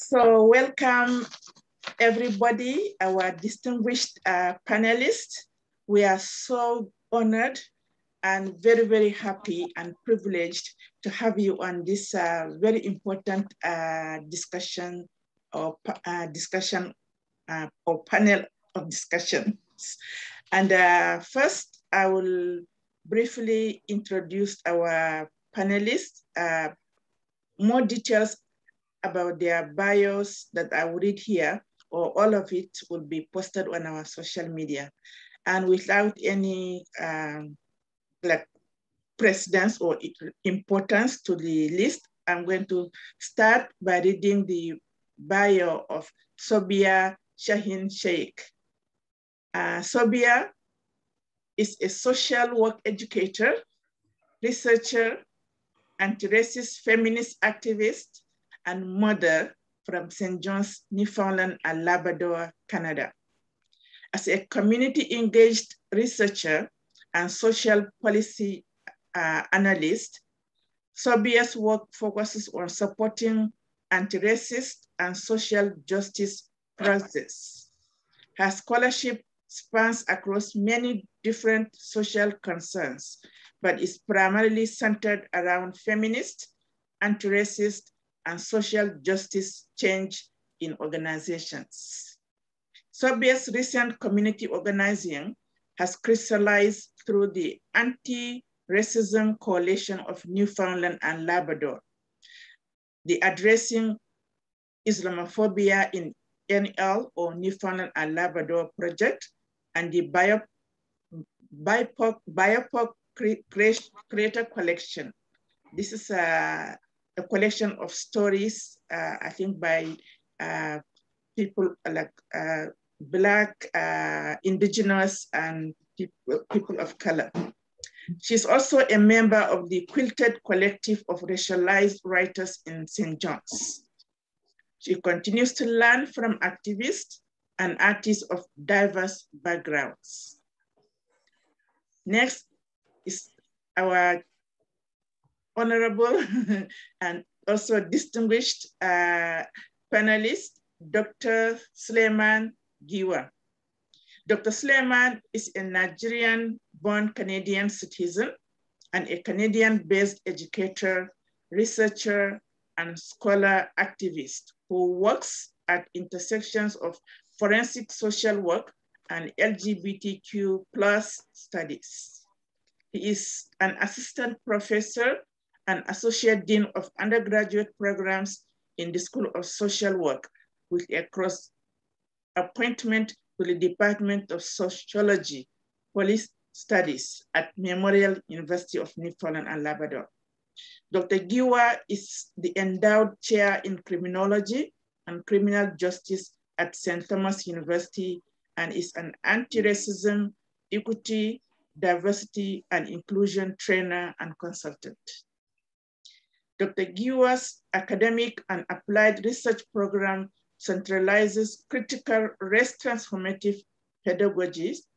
So welcome everybody, our distinguished panelists. We are so honored and very, very happy and privileged to have you on this very important discussion or panel of discussions. And first, I will briefly introduce our panelists. More details about their bios that I will read here, or all of it will be posted on our social media. And without any like precedence or importance to the list, I'm going to start by reading the bio of Sobia Shaikh. Sobia is a social work educator, researcher, anti-racist feminist activist, and mother from St. John's, Newfoundland and Labrador, Canada. As a community-engaged researcher and social policy analyst, Sobia's work focuses on supporting anti-racist and social justice process. Her scholarship spans across many different social concerns, but is primarily centered around feminist, anti-racist, and social justice change in organizations. Sobia's recent community organizing has crystallized through the Anti-Racism Coalition of Newfoundland and Labrador, the Addressing Islamophobia in NL or Newfoundland and Labrador project, and the BIPOC Creator Collection. This is a collection of stories, I think by people like Black, Indigenous, and people of color. She's also a member of the Quilted Collective of Racialized Writers in St. John's. She continues to learn from activists and artists of diverse backgrounds. Next is our honorable and also distinguished panelist, Dr. Slayman Giver. Dr. Slayman is a Nigerian-born Canadian citizen and a Canadian-based educator, researcher, and scholar activist who works at intersections of forensic social work and LGBTQ+ studies. He is an assistant professor and associate dean of undergraduate programs in the School of Social Work with a cross appointment to the Department of Sociology, Police Studies at Memorial University of Newfoundland and Labrador. Dr. Giwa is the endowed chair in criminology and criminal justice at St. Thomas University and is an anti-racism, equity, diversity, and inclusion trainer and consultant. Dr. Giwa's academic and applied research program centralizes critical race transformative pedagogies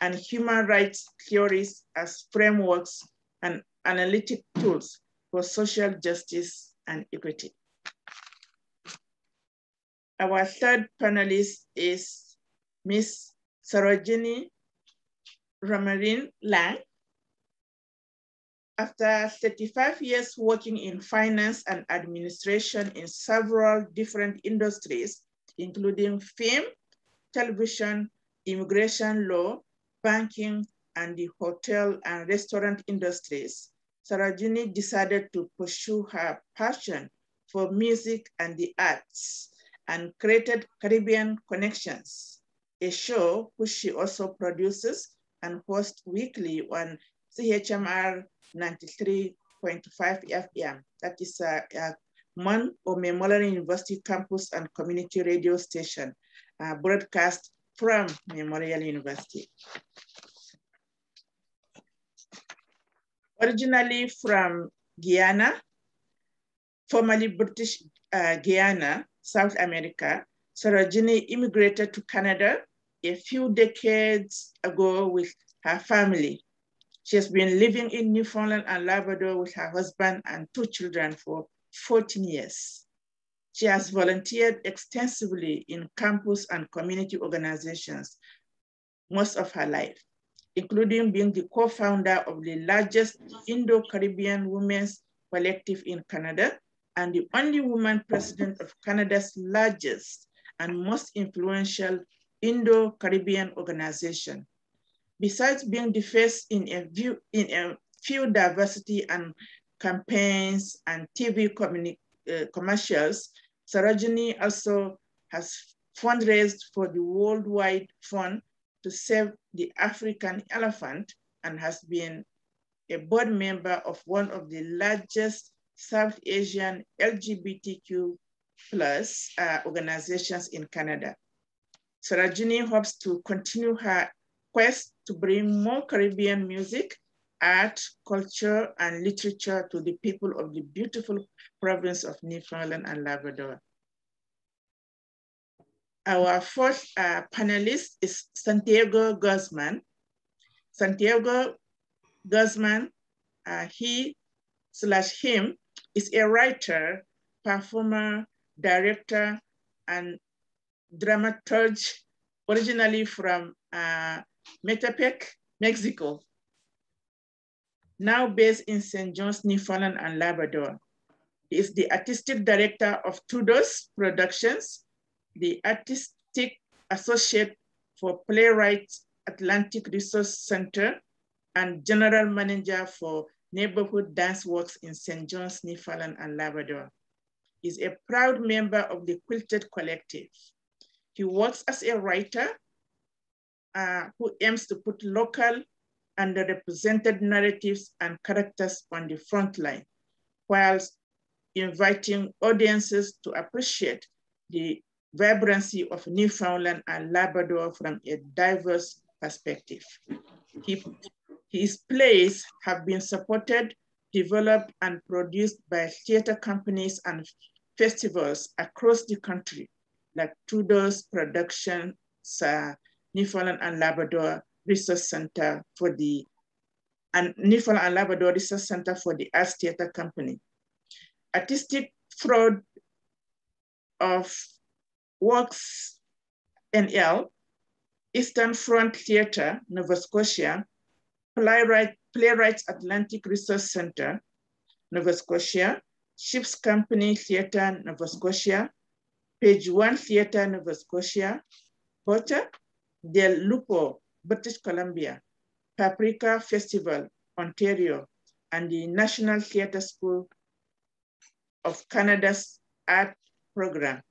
and human rights theories as frameworks and analytic tools for social justice and equity. Our third panelist is Ms. Sarojini Ramarin-Lang. After 35 years working in finance and administration in several different industries, including film, television, immigration law, banking, and the hotel and restaurant industries, Sarojini decided to pursue her passion for music and the arts and created Caribbean Connections, a show which she also produces and hosts weekly on CHMR 93.5 FM. That is a MUN or Memorial University campus and community radio station broadcast from Memorial University. Originally from Guyana, formerly British Guyana, South America, Sarojini immigrated to Canada a few decades ago with her family. She has been living in Newfoundland and Labrador with her husband and 2 children for 14 years. She has volunteered extensively in campus and community organizations most of her life, including being the co-founder of the largest Indo-Caribbean women's collective in Canada and the only woman president of Canada's largest and most influential Indo-Caribbean organization. Besides being the face in a few diversity and campaigns and TV commercials, Sarojini also has fundraised for the Worldwide Fund to save the African elephant and has been a board member of one of the largest South Asian LGBTQ+ organizations in Canada. Sarojini hopes to continue her quest to bring more Caribbean music, art, culture, and literature to the people of the beautiful province of Newfoundland and Labrador. Our fourth panelist is Santiago Guzman. Santiago Guzman, he/him is a writer, performer, director, and dramaturge, originally from Metepec, Mexico, now based in St. John's, Newfoundland and Labrador. He is the artistic director of Tudor's Productions, the artistic associate for Playwrights Atlantic Resource Center, and general manager for Neighborhood Dance Works in St. John's, Newfoundland and Labrador. He's a proud member of the Quilted Collective. He works as a writer who aims to put local underrepresented narratives and characters on the front line, whilst inviting audiences to appreciate the vibrancy of Newfoundland and Labrador from a diverse perspective. His plays have been supported, developed, and produced by theater companies and festivals across the country, like Tudor's Productions, Newfoundland and Labrador Resource Center for the, and Newfoundland and Labrador Resource Center for the Arts Theater Company. Artistic fraud of Works NL, Eastern Front Theater, Nova Scotia, Playwrights Atlantic Resource Center, Nova Scotia, Ship's Company Theater, Nova Scotia, Page One Theater, Nova Scotia, Porter, Del Lupo, British Columbia, Paprika Festival, Ontario, and the National Theatre School of Canada's art program,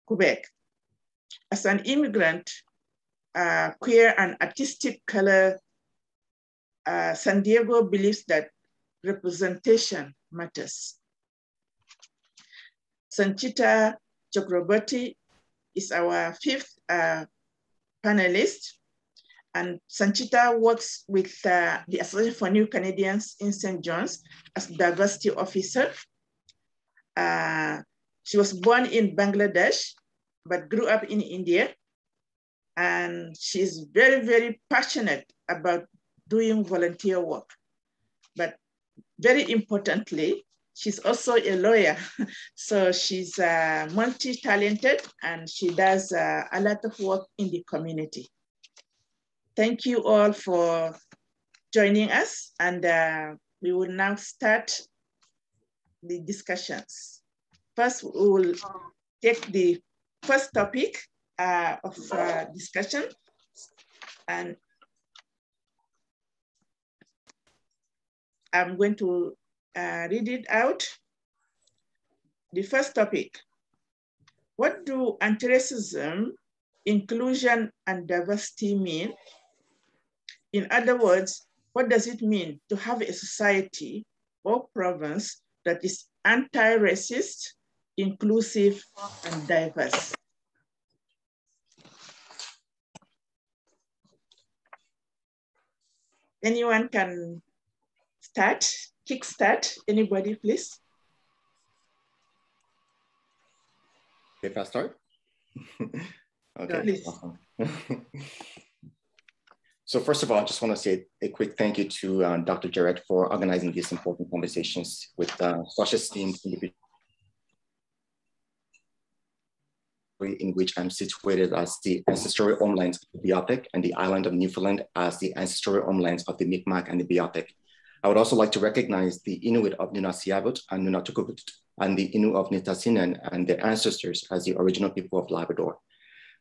Quebec. As an immigrant, queer and artistic color, San Diego believes that representation matters. Sanchita Chakraborty is our fifth panelist, and Sanchita works with the Association for New Canadians in St. John's as diversity officer. She was born in Bangladesh, but grew up in India. And she's very, very passionate about doing volunteer work. But very importantly, she's also a lawyer. So she's multi-talented and she does a lot of work in the community. Thank you all for joining us. And we will now start the discussions. First, we will take the first topic of discussion. And I'm going to read it out. The first topic: what do anti-racism, inclusion, and diversity mean? In other words, what does it mean to have a society or province that is anti-racist, inclusive, and diverse? Anyone can start, kickstart. Anybody, please? If I start? Okay, please. awesome. So first of all, I just want to say a quick thank you to Dr. Jarrett for organizing these important conversations with such esteemed individuals. in which I'm situated as the ancestral homeland of the Beothuk, and the island of Newfoundland as the ancestral homeland of the Mi'kmaq and the Beothuk. I would also like to recognize the Inuit of Nunasiabut and Nunatukavut, and the Innu of Nitassinan and their ancestors as the original people of Labrador.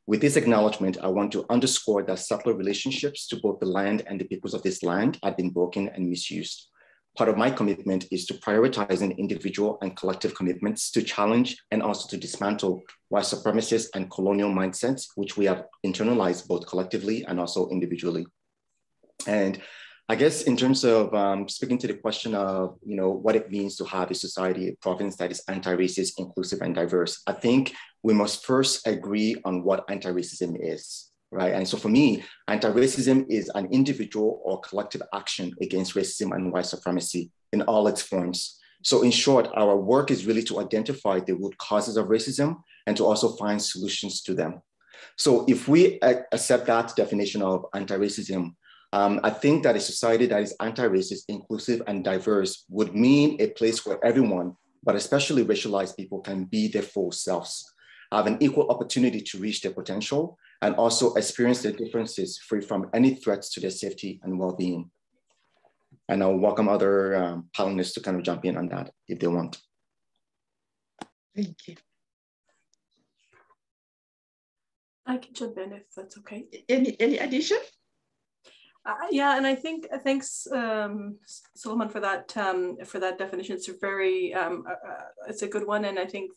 With this acknowledgement, I want to underscore that settler relationships to both the land and the peoples of this land have been broken and misused. Part of my commitment is to prioritizing individual and collective commitments to challenge and also to dismantle white supremacist and colonial mindsets, which we have internalized both collectively and also individually. And I guess in terms of speaking to the question of, what it means to have a society, a province that is anti-racist, inclusive, and diverse, I think we must first agree on what anti-racism is, right? And so for me, anti-racism is an individual or collective action against racism and white supremacy in all its forms. So in short, our work is really to identify the root causes of racism and to also find solutions to them. So if we accept that definition of anti-racism, I think that a society that is anti-racist, inclusive, and diverse would mean a place where everyone, but especially racialized people, can be their full selves, have an equal opportunity to reach their potential, and also experience their differences free from any threats to their safety and well-being. And I'll welcome other panelists to kind of jump in on that if they want. Thank you. I can jump in if that's okay. Any addition? Yeah, and I think thanks, Sulaimon, for that definition. It's a very it's a good one, and I think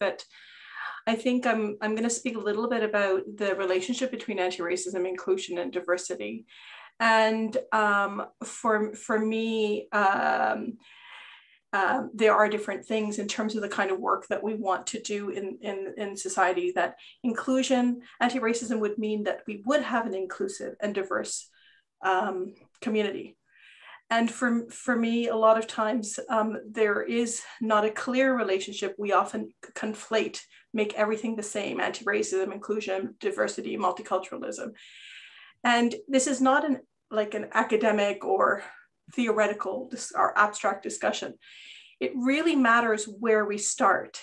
I'm going to speak a little bit about the relationship between anti-racism, inclusion, and diversity. And for me, there are different things in terms of the kind of work that we want to do in society. That inclusion, anti-racism would mean that we would have an inclusive and diverse community. And for me, a lot of times there is not a clear relationship. We often conflate, make everything the same: anti-racism, inclusion, diversity, multiculturalism. And this is not an academic or theoretical or abstract discussion. It really matters where we start.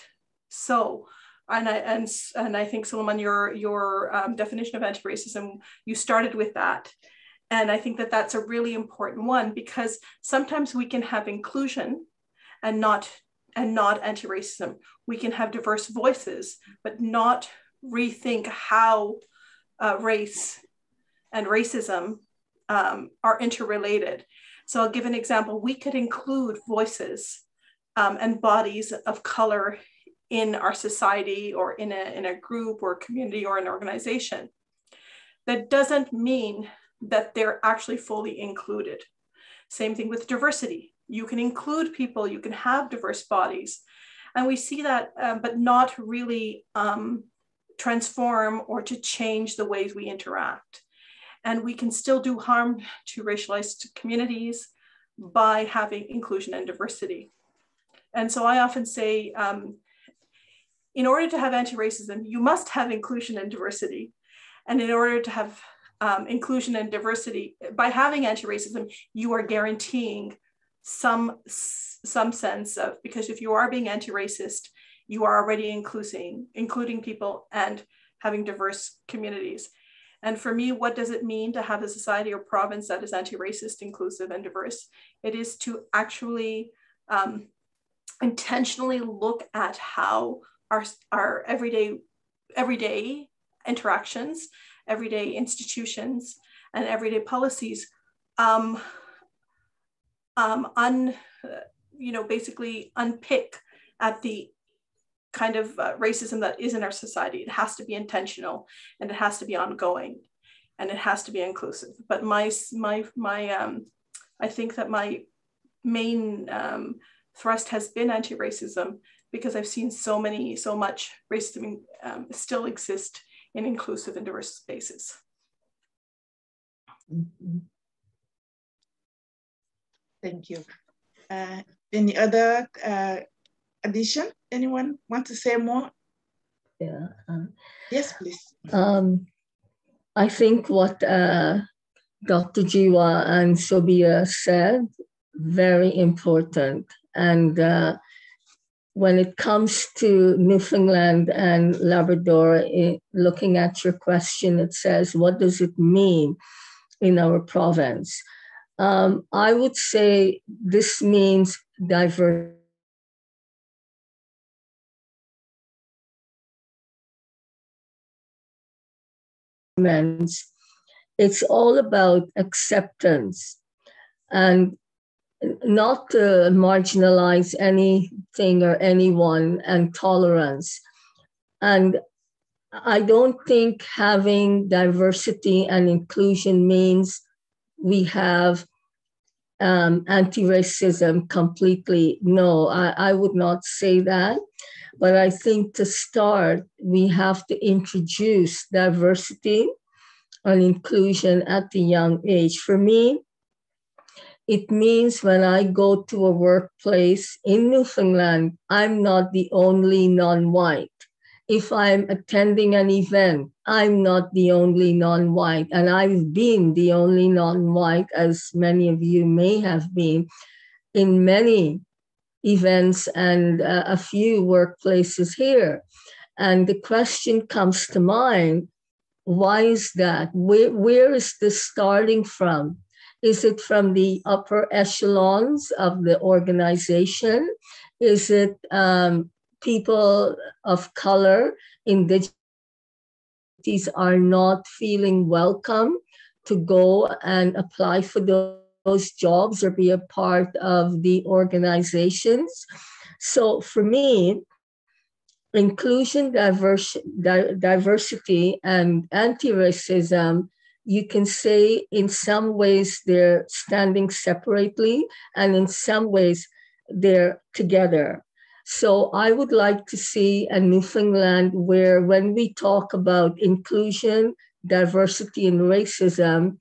So, and I think, Sulaimon, your definition of anti-racism, you started with that. And I think that that's a really important one, because sometimes we can have inclusion and not anti-racism. We can have diverse voices, but not rethink how race and racism are interrelated. So I'll give an example. We could include voices and bodies of color in our society, or in a group or community or an organization. That doesn't mean that they're actually fully included. Same thing with diversity. You can include people, you can have diverse bodies. And we see that, but not really transform or to change the ways we interact. And we can still do harm to racialized communities by having inclusion and diversity. And so I often say, in order to have anti-racism, you must have inclusion and diversity. And in order to have inclusion and diversity, by having anti-racism, you are guaranteeing some sense of, because if you are being anti-racist, you are already including people and having diverse communities. And for me, what does it mean to have a society or province that is anti-racist, inclusive, and diverse? It is to actually intentionally look at how our everyday interactions, everyday institutions, and everyday policies basically unpick at the kind of racism that is in our society. It has to be intentional, and it has to be ongoing, and it has to be inclusive. But I think that my main thrust has been anti-racism, because I've seen so much racism still exist in inclusive and diverse spaces. Thank you. Any other addition? Anyone want to say more? Yeah. Yes, please. I think what Dr. Giwa and Sobia said, very important. And when it comes to Newfoundland and Labrador, looking at your question, it says, what does it mean in our province? I would say this means diversity. It's all about acceptance and not to marginalize anything or anyone, and tolerance. And I don't think having diversity and inclusion means we have anti-racism completely. No, I would not say that. But I think to start, we have to introduce diversity and inclusion at a young age. For me, it means when I go to a workplace in Newfoundland, I'm not the only non-white. If I'm attending an event, I'm not the only non-white. And I've been the only non-white, as many of you may have been, in many events and a few workplaces here. And the question comes to mind, why is that? Where is this starting from? Is it from the upper echelons of the organization? Is it people of color, indigenous, are not feeling welcome to go and apply for those jobs or be a part of the organizations? So for me, inclusion, diversity, and anti-racism, you can say in some ways they're standing separately, and in some ways they're together. So I would like to see a Newfoundland where when we talk about inclusion, diversity, and racism,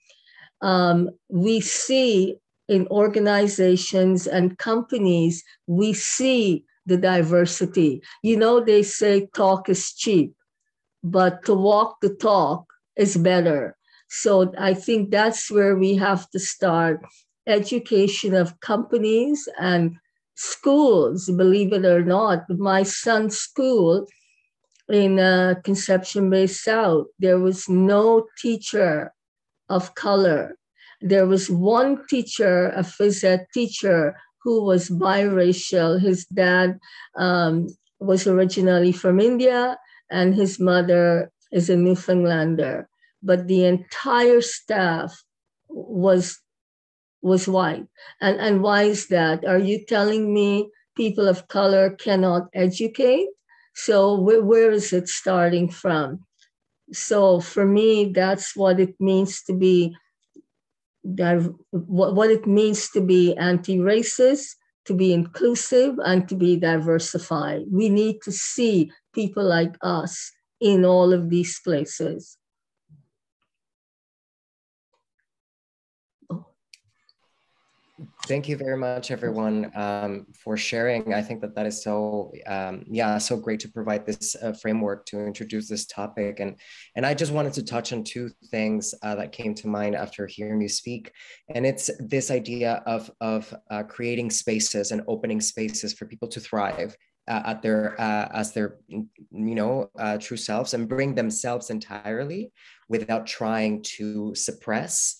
we see in organizations and companies, we see the diversity. You know, they say talk is cheap, but to walk the talk is better. So I think that's where we have to start. Education of companies and schools, believe it or not. My son's school in Conception Bay South, there was no teacher of color. There was one teacher, a phys ed teacher, who was biracial. His dad was originally from India, and his mother is a Newfoundlander. But the entire staff was white. And why is that? Are you telling me people of color cannot educate? So where is it starting from? So for me, that's what it means to be what it means to be anti-racist, to be inclusive, and to be diversified. We need to see people like us in all of these places. Thank you very much, everyone, for sharing. I think that is so, so great to provide this framework to introduce this topic. And I just wanted to touch on two things that came to mind after hearing you speak. And it's this idea of creating spaces and opening spaces for people to thrive at their as their true selves, and bring themselves entirely without trying to suppress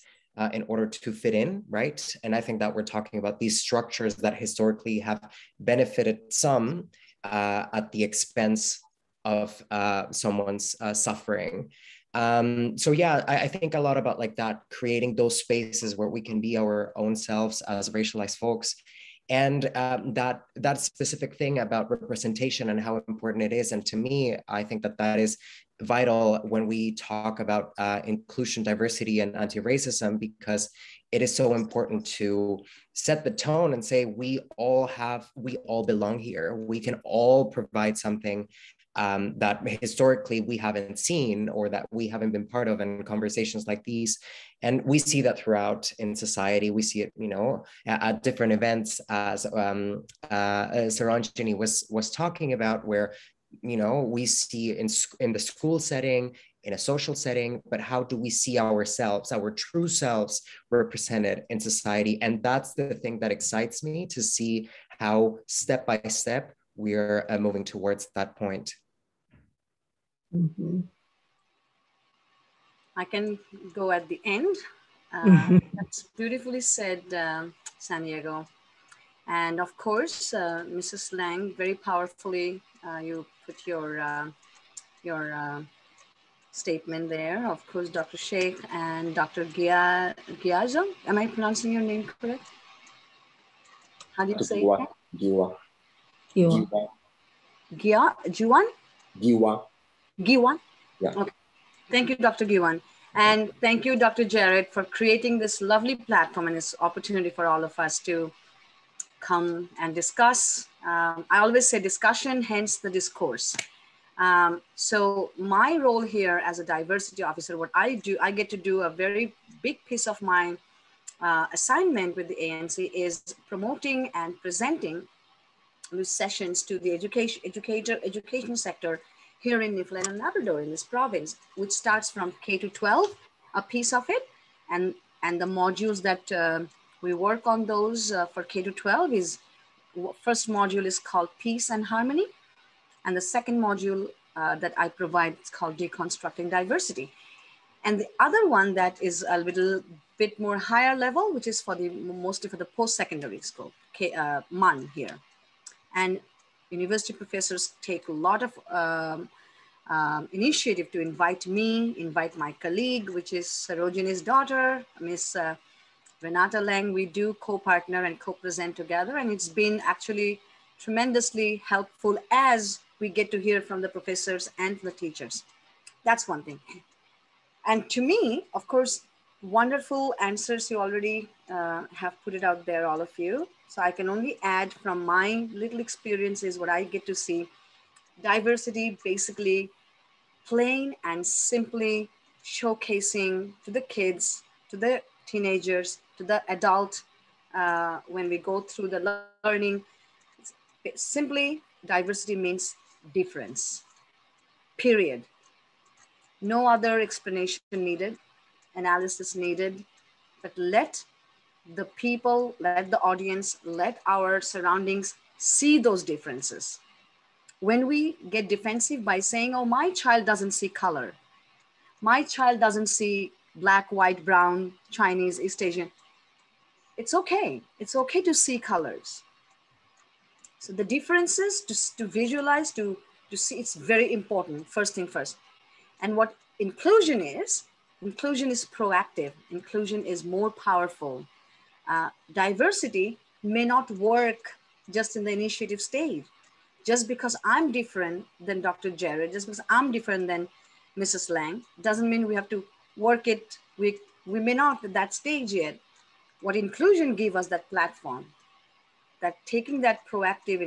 in order to fit in, right? And I think that we're talking about these structures that historically have benefited some at the expense of someone's suffering. So yeah, I think a lot about like that, creating those spaces where we can be our own selves as racialized folks. And that specific thing about representation and how important it is. And to me, I think that is vital when we talk about inclusion, diversity, and anti-racism, because it is so important to set the tone and say, we all belong here. We can all provide something that historically we haven't seen or that we haven't been part of in conversations like these. And we see that throughout in society. We see it, at different events, as Sarojini was talking about, where, we see in the school setting, in a social setting, but how do we see ourselves, our true selves, represented in society? And that's the thing that excites me, to see how step by step we're moving towards that point. Mm-hmm. I can go at the end. That's beautifully said, Santiago. And of course, Mrs. Lang, very powerfully, you put your statement there. Of course, Dr. Shaikh and Dr. Giazo. Am I pronouncing your name correct? How do you say it? Giwa. Giwan? Giwa. Giwan? Yeah. Okay. Thank you, Dr. Giwan. And thank you, Dr. Jared, for creating this lovely platform and this opportunity for all of us to come and discuss. I always say discussion, hence the discourse. So my role here as a diversity officer, what I do, I get to do a very big piece of my assignment with the ANC is promoting and presenting these sessions to the education sector here in Newfoundland and Labrador in this province, which starts from K to 12, a piece of it. And the modules that we work on those for K to 12 is, first module is called Peace and Harmony. And the second module that I provide is called Deconstructing Diversity. And the other one that is a little bit more higher level, which is for mostly for the post-secondary school, MUN here. And university professors take a lot of initiative to invite me, invite my colleague, which is Sarojini's daughter, Miss Ramnarine-Lang. We do co-partner and co-present together. And it's been actually tremendously helpful as we get to hear from the professors and the teachers. That's one thing. And to me, of course, wonderful answers. You already have put it out there, all of you. So I can only add from my little experiences what I get to see. Diversity basically plain and simply showcasing to the kids, to the teenagers, to the adult, when we go through the learning. Simply, diversity means difference, period. No other explanation needed, analysis needed, but let the people, let the audience, let our surroundings see those differences. When we get defensive by saying, oh, my child doesn't see color, my child doesn't see black, white, brown, Chinese, East Asian, it's okay. It's okay to see colors. So the differences to visualize, to see, it's very important, first thing first. And what inclusion is proactive. Inclusion is more powerful. Diversity may not work just in the initiative stage. Just because I'm different than Dr. Jared, just because I'm different than Mrs. Lang, doesn't mean we have to work it. We may not at that stage yet. What inclusion gives us that platform, that taking that proactive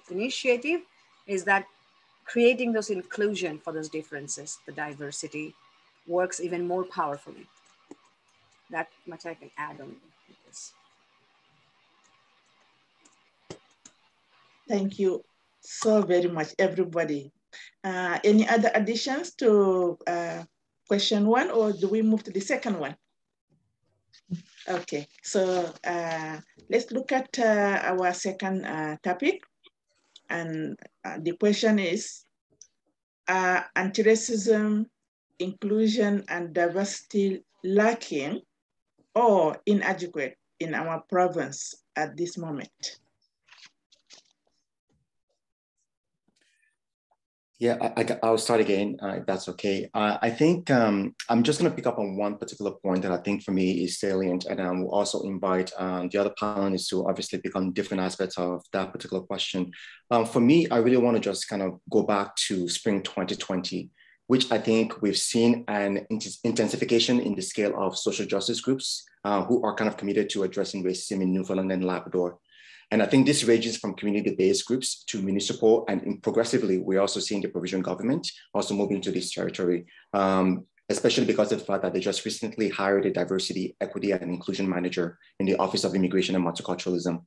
initiative is that creating those inclusion for those differences, the diversity works even more powerfully. That much I can add on this. Thank you so very much, everybody. Any other additions to question one, or do we move to the second one? Okay, so let's look at our second topic. And the question is, anti-racism, inclusion, and diversity lacking or inadequate in our province at this moment? Yeah, I'll start again, if that's okay. I think I'm just going to pick up on one particular point that I think for me is salient, and I will also invite the other panelists to obviously pick on different aspects of that particular question. For me, I really want to just kind of go back to spring 2020, which I think we've seen an intensification in the scale of social justice groups who are kind of committed to addressing racism in Newfoundland and Labrador. And I think this ranges from community-based groups to municipal, and progressively, we're also seeing the provincial government also moving to this territory, especially because of the fact that they just recently hired a diversity, equity, and inclusion manager in the Office of Immigration and Multiculturalism.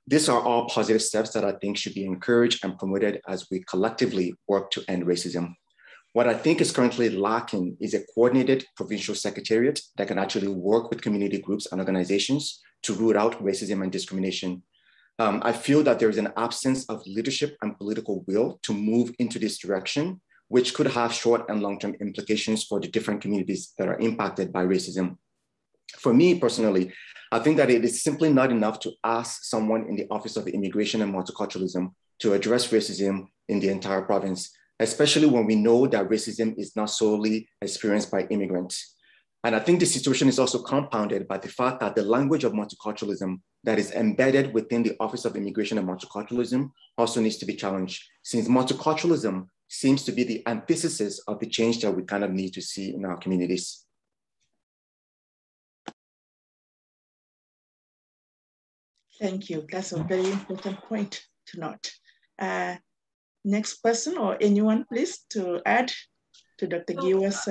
These are all positive steps that I think should be encouraged and promoted as we collectively work to end racism. What I think is currently lacking is a coordinated provincial secretariat that can actually work with community groups and organizations to root out racism and discrimination. I feel that there is an absence of leadership and political will to move into this direction, which could have short and long-term implications for the different communities that are impacted by racism. For me personally, I think that it is simply not enough to ask someone in the Office of Immigration and Multiculturalism to address racism in the entire province, especially when we know that racism is not solely experienced by immigrants. And I think the situation is also compounded by the fact that the language of multiculturalism that is embedded within the Office of Immigration and Multiculturalism also needs to be challenged, since multiculturalism seems to be the antithesis of the change that we kind of need to see in our communities. Thank you. That's a very important point to note. Next person or anyone, please, to add to Dr. Giwa's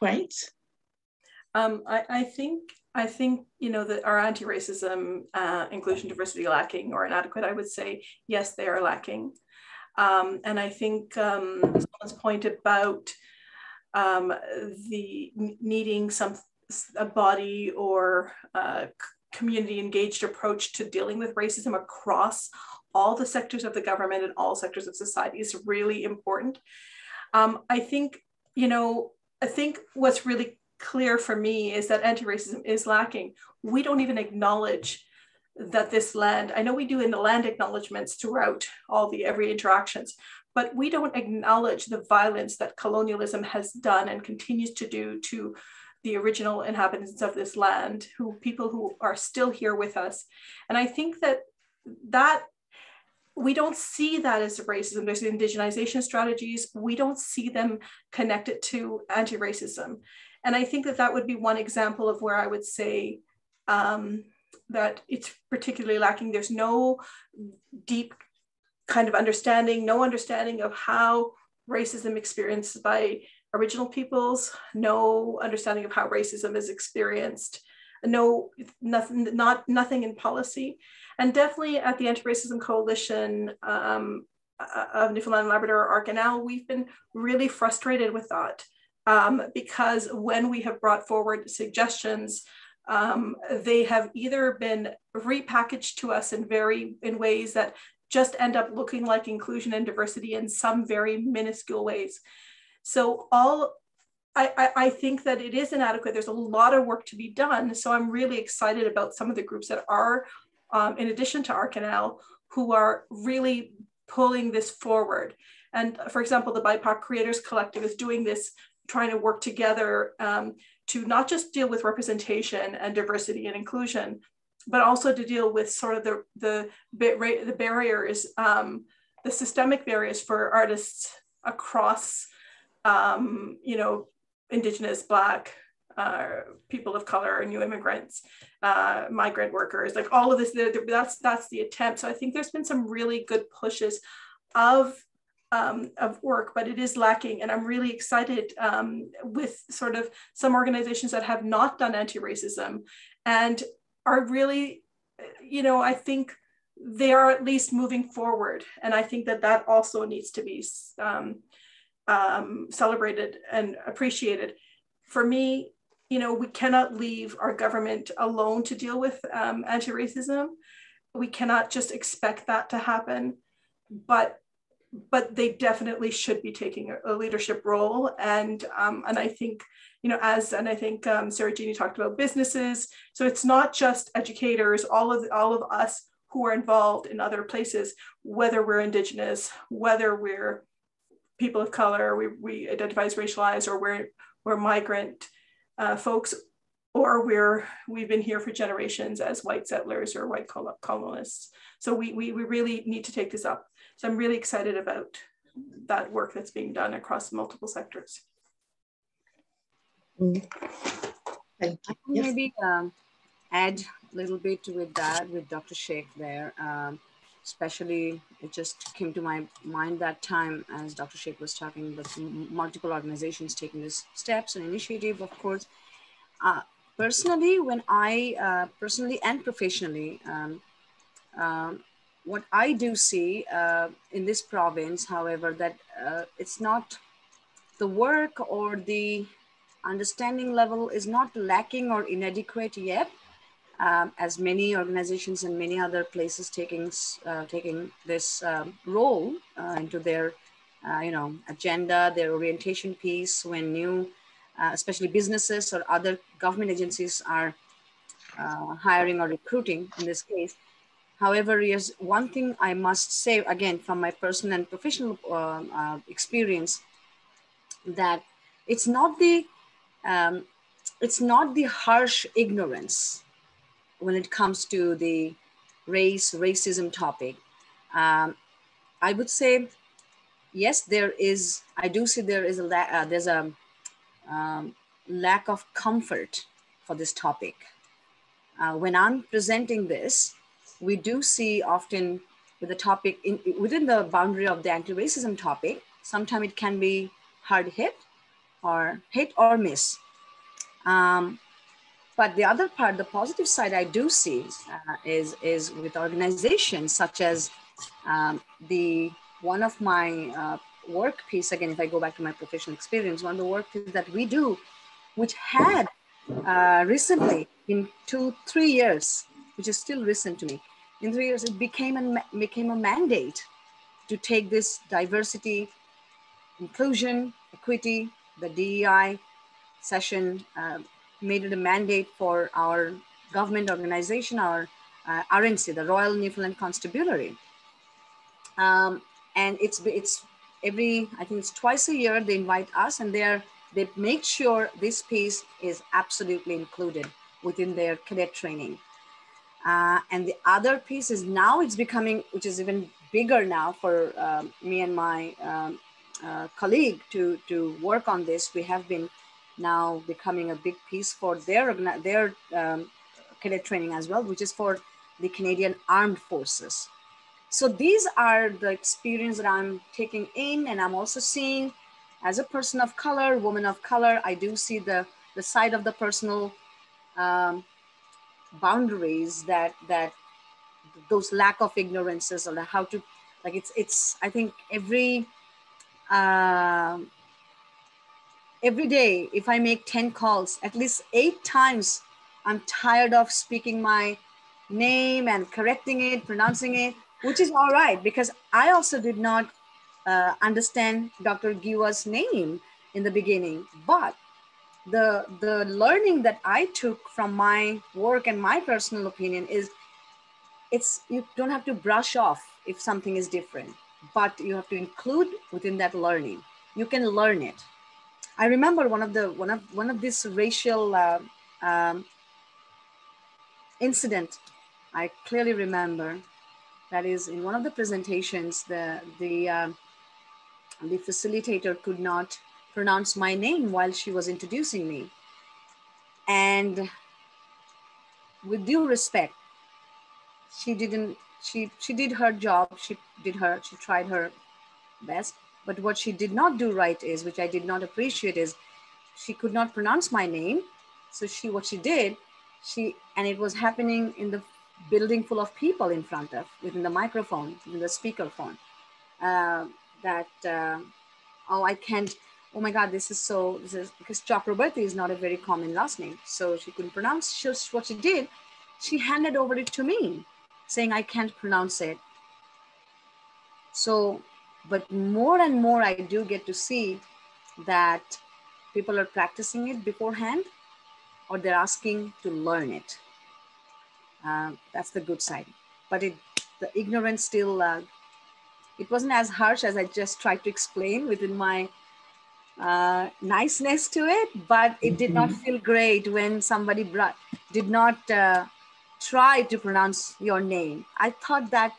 points. I think you know that our anti-racism, inclusion, diversity lacking or inadequate. I would say yes, they are lacking, and I think someone's point about the needing a body or community engaged approach to dealing with racism across all the sectors of the government and all sectors of society is really important. I think what's really clear for me is that anti-racism is lacking. We don't even acknowledge that this land, I know we do in the land acknowledgements throughout every interactions, but we don't acknowledge the violence that colonialism has done and continues to do to the original inhabitants of this land, people who are still here with us. And I think that we don't see that as racism. There's indigenization strategies. We don't see them connected to anti-racism. And I think that would be one example of where I would say that it's particularly lacking. There's no deep kind of understanding, no understanding of how racism experienced by original peoples, no understanding of how racism is experienced, nothing in policy. And definitely at the Anti-Racism Coalition of Newfoundland and Labrador, ARC-NL, we've been really frustrated with that because when we have brought forward suggestions, they have either been repackaged to us in ways that just end up looking like inclusion and diversity in some very minuscule ways. So I think that it is inadequate. There's a lot of work to be done. So I'm really excited about some of the groups that are, in addition to ARC-NL, who are really pulling this forward. And for example, the BIPOC Creators Collective is doing this, trying to work together to not just deal with representation and diversity and inclusion, but also to deal with sort of the barriers, the systemic barriers for artists across Indigenous, Black, people of color, new immigrants, migrant workers, like all of this, that's the attempt. So I think there's been some really good pushes of work, but it is lacking. And I'm really excited with sort of some organizations that have not done anti-racism and are really, I think they are at least moving forward. And I think that also needs to be celebrated and appreciated. For me, we cannot leave our government alone to deal with anti-racism. We cannot just expect that to happen, but they definitely should be taking a leadership role. And I think, I think Sarojini talked about businesses. So it's not just educators, all of us who are involved in other places, whether we're Indigenous, whether we're people of color, we identify as racialized, or we're migrant folks, or we've been here for generations as white settlers or white colonists. So we really need to take this up. So I'm really excited about that work that's being done across multiple sectors. Thank you. I can maybe add a little bit with that, with Dr. Shaikh there. Especially, it just came to my mind that time as Dr. Shaikh was talking about multiple organizations taking these steps and initiative, of course. Personally, when I, personally and professionally, what I do see in this province, however, that it's not the work or the understanding level is not lacking or inadequate yet. as many organizations and many other places taking this role into their agenda, their orientation piece, when new, especially businesses or other government agencies are hiring or recruiting in this case. However, yes, one thing I must say, again, from my personal and professional experience, that it's not the harsh ignorance when it comes to the racism topic. I would say, yes, I do see there is there's a lack of comfort for this topic. When I'm presenting this, we do see often with the topic, within the boundary of the anti-racism topic, sometimes it can be hard hit or miss. But the other part, the positive side I do see is with organizations such as one of my work piece, again, if I go back to my professional experience, one of the work that we do, which had recently in 2-3 years, which is still recent to me, in 3 years, it became a mandate to take this diversity, inclusion, equity, the DEI session, made it a mandate for our government organization, our RNC, the Royal Newfoundland Constabulary. And it's every, I think it's twice a year, they invite us, and they make sure this piece is absolutely included within their cadet training. And the other piece is now it's becoming, which is even bigger now for me and my colleague to work on this. We have been now becoming a big piece for their cadet training as well, which is for the Canadian Armed Forces. So these are the experience that I'm taking in, and I'm also seeing as a person of color, woman of color, I do see the side of the personal boundaries that those lack of ignorances, or how to, like it's I think every day, if I make 10 calls, at least 8 times, I'm tired of speaking my name and correcting it, pronouncing it, which is all right, because I also did not understand Dr. Giwa's name in the beginning. But the learning that I took from my work and my personal opinion is, you don't have to brush off if something is different, but you have to include within that learning. You can learn it. I remember one of this racial incident. I clearly remember that is in one of the presentations, the facilitator could not pronounce my name while she was introducing me, and with due respect, she did her job. She tried her best. But what she did not do right is, which I did not appreciate, is she could not pronounce my name. So what she did, and it was happening in the building full of people in front of, within the microphone, in the speakerphone, oh, I can't, oh my God, this is because Chakraborty is not a very common last name. So she couldn't pronounce. What she did, she handed over it to me, saying I can't pronounce it. So, but more and more I do get to see that people are practicing it beforehand, or they're asking to learn it. That's the good side. But the ignorance still, it wasn't as harsh as I just tried to explain within my niceness to it, but it did not feel great when somebody did not try to pronounce your name. I thought that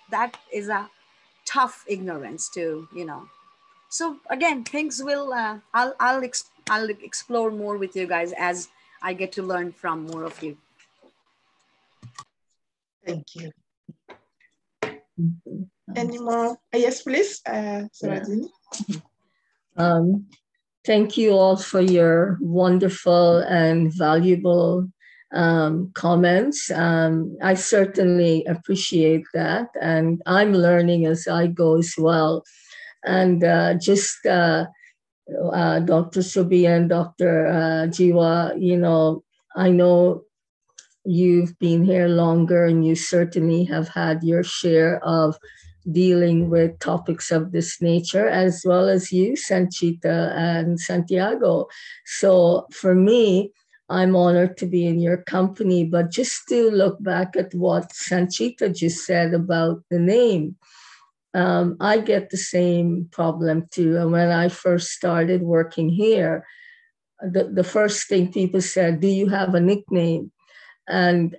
is a tough ignorance to, So again, things will, I'll explore more with you guys as I get to learn from more of you. Thank you. Any more? Yes, please, Sarojini. Thank you all for your wonderful and valuable comments. I certainly appreciate that, and I'm learning as I go as well. And Dr. Sobia and Dr. Giwa, I know you've been here longer and you certainly have had your share of dealing with topics of this nature, as well as you, Sanchita and Santiago. So for me, I'm honored to be in your company. But just to look back at what Sanchita just said about the name, I get the same problem too. And when I first started working here, the first thing people said, do you have a nickname? And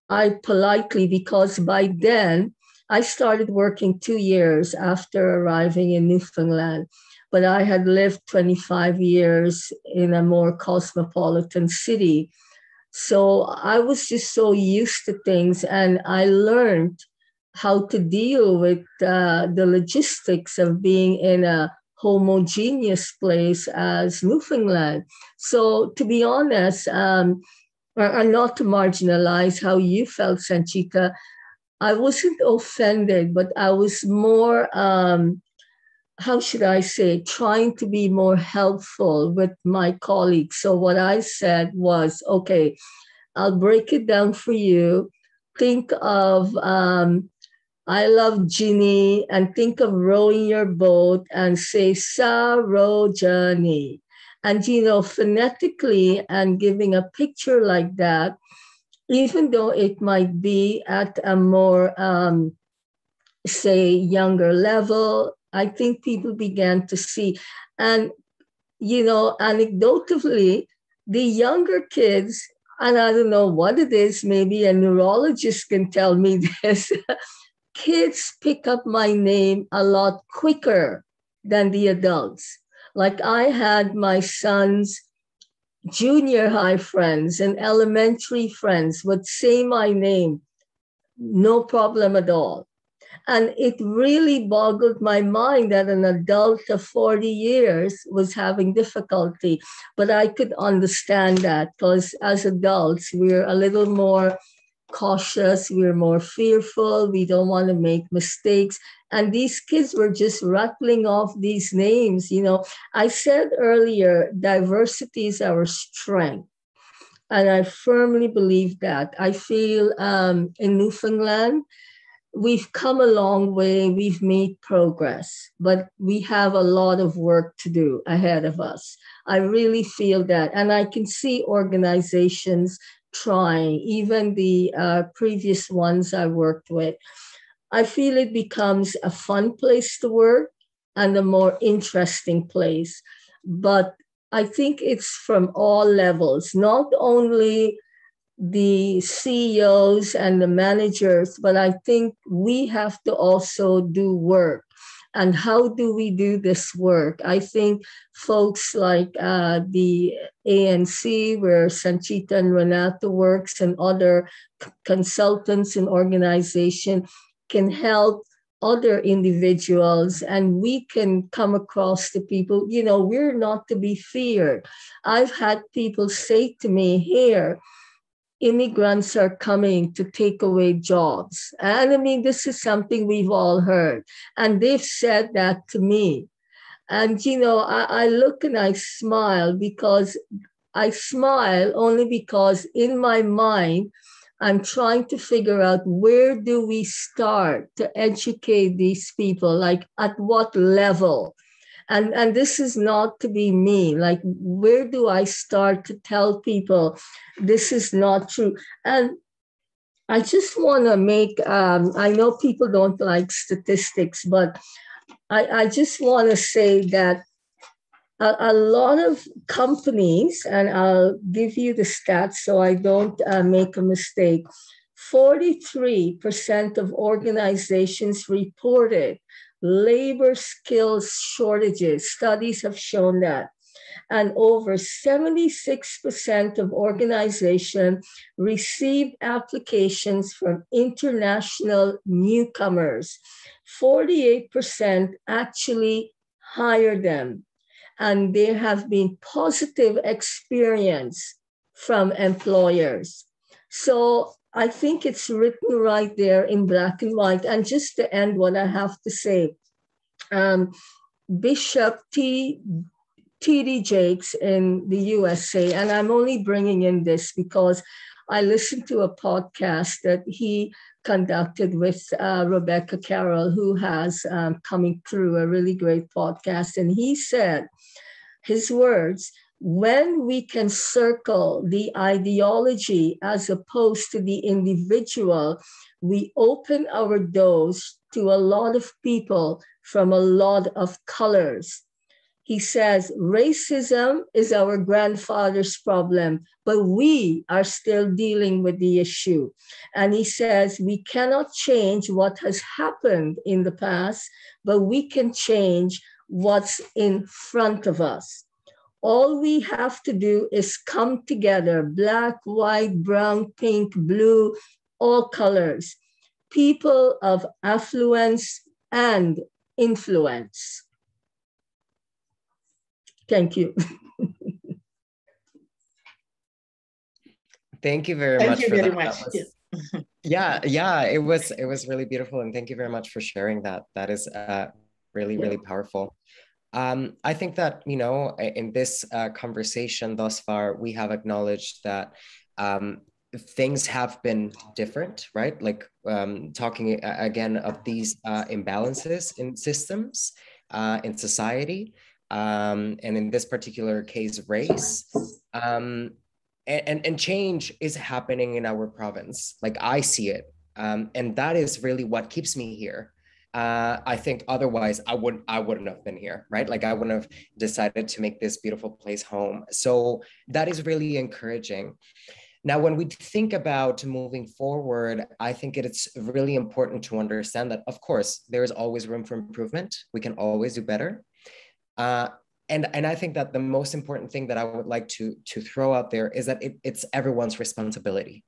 I politely, because by then I started working 2 years after arriving in Newfoundland, but I had lived 25 years in a more cosmopolitan city. So I was just so used to things, and I learned how to deal with the logistics of being in a homogeneous place as Newfoundland. So to be honest, and not to marginalize how you felt, Sanchita, I wasn't offended, but I was more, how should I say, trying to be more helpful with my colleagues. So what I said was, okay, I'll break it down for you. Think of I love Ginny, and think of rowing your boat and say Sarojini. And, you know, phonetically and giving a picture like that, even though it might be at a more, say, younger level, I think people began to see. And, you know, anecdotally, the younger kids, and I don't know what it is, maybe a neurologist can tell me this, kids pick up my name a lot quicker than the adults. Like I had my son's junior high friends and elementary friends would say my name, no problem at all. And it really boggled my mind that an adult of 40 years was having difficulty. But I could understand that, because as adults, we're a little more cautious, we're more fearful, we don't want to make mistakes. And these kids were just rattling off these names. You know, I said earlier, diversity is our strength. And I firmly believe that. I feel in Newfoundland, we've come a long way, we've made progress, but we have a lot of work to do ahead of us. I really feel that. And I can see organizations trying, even the previous ones I worked with. I feel it becomes a fun place to work and a more interesting place. But I think it's from all levels, not only the CEOs and the managers, but I think we have to also do work. And how do we do this work? I think folks like the ANC, where Sanchita and Renato works, and other consultants and organizations can help other individuals, and we can come across to people. You know, we're not to be feared. I've had people say to me here, immigrants are coming to take away jobs. And I mean, this is something we've all heard. And they've said that to me. And, you know, I look and I smile, because I smile only because in my mind, I'm trying to figure out, where do we start to educate these people? Like, at what level? And this is not to be mean. Like, where do I start to tell people this is not true? And I just want to make, I know people don't like statistics, but I just want to say that a lot of companies, and I'll give you the stats so I don't make a mistake, 43% of organizations reported labor skills shortages. Studies have shown that. And over 76% of organizations received applications from international newcomers. 48% actually hire them. And there have been positive experience from employers. So I think it's written right there in black and white. And just to end, what I have to say, Bishop T.D. Jakes in the USA, and I'm only bringing in this because I listened to a podcast that he conducted with Rebecca Carroll, who has Coming Through, a really great podcast. And he said, his words, when we can circle the ideology as opposed to the individual, we open our doors to a lot of people from a lot of colors. He says, racism is our grandfather's problem, but we are still dealing with the issue. And he says, we cannot change what has happened in the past, but we can change what's in front of us. All we have to do is come together, black, white, brown, pink, blue, all colors, people of affluence and influence. Thank you. Thank you very Thank much you for very that. much. Yeah, it was really beautiful, and thank you very much for sharing that. That is really powerful. I think that, you know, in this conversation thus far, we have acknowledged that things have been different, right? Like talking again of these imbalances in systems, in society, and in this particular case, race. And change is happening in our province. Like I see it. And that is really what keeps me here. I think otherwise I wouldn't have been here, right? Like I wouldn't have decided to make this beautiful place home. So that is really encouraging. Now, when we think about moving forward, I think it's really important to understand that, of course, there is always room for improvement. We can always do better. And I think that the most important thing that I would like to throw out there is that it's everyone's responsibility.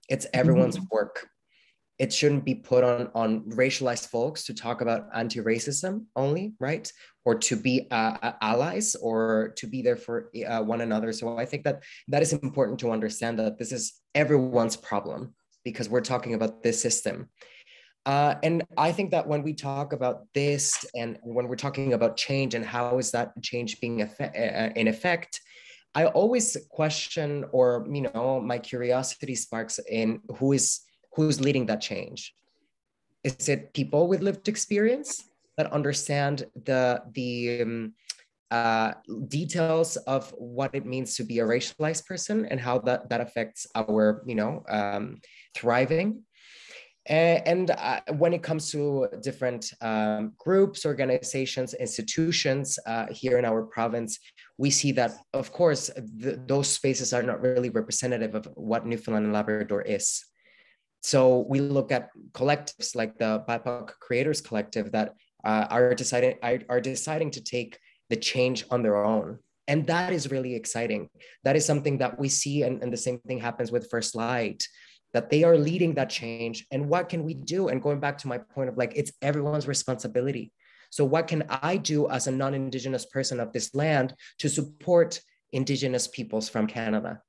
It's everyone's work. It shouldn't be put on racialized folks to talk about anti-racism only, right? Or to be allies or to be there for one another. So I think that is important to understand, that this is everyone's problem because we're talking about this system. And I think that when we talk about this and when we're talking about change and how is that change being in effect, I always question, or, you know, my curiosity sparks in who's leading that change. Is it people with lived experience that understand the details of what it means to be a racialized person and how that affects our, you know, thriving? And when it comes to different groups, organizations, institutions here in our province, we see that, of course, those spaces are not really representative of what Newfoundland and Labrador is. So we look at collectives like the BIPOC Creators Collective that are deciding to take the change on their own. And that is really exciting. That is something that we see, and the same thing happens with First Light, that they are leading that change. And what can we do? And going back to my point of like, it's everyone's responsibility. So what can I do as a non-Indigenous person of this land to support Indigenous peoples from Canada?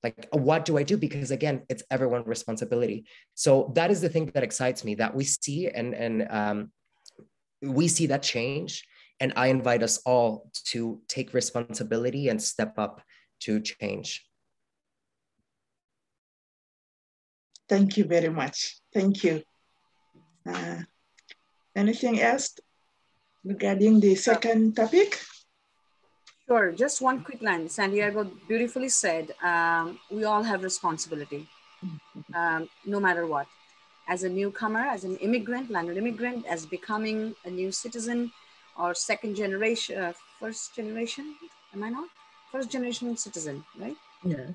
Like, what do I do? Because again, it's everyone's responsibility. So that is the thing that excites me, that we see and we see that change. And I invite us all to take responsibility and step up to change. Thank you very much. Thank you. Anything else regarding the second topic? Sure, just one quick line. Santiago beautifully said, we all have responsibility, no matter what. As a newcomer, as an immigrant, landed immigrant, as becoming a new citizen or second generation, first generation, am I not? First generation citizen, right? Yeah.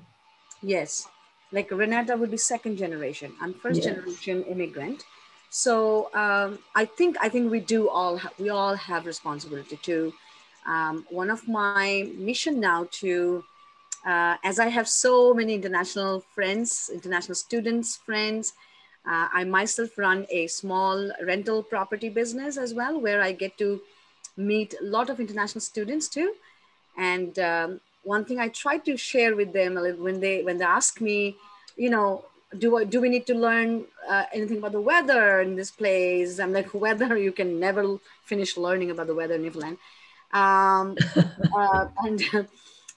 Yes, like Renata would be second generation. I'm first generation immigrant. So I think we all have responsibility to. One of my mission now to, as I have so many international friends, international students, friends, I myself run a small rental property business as well, where I get to meet a lot of international students too. And one thing I try to share with them when they ask me, you know, do we need to learn anything about the weather in this place? I'm like, weather, you can never finish learning about the weather in Newfoundland.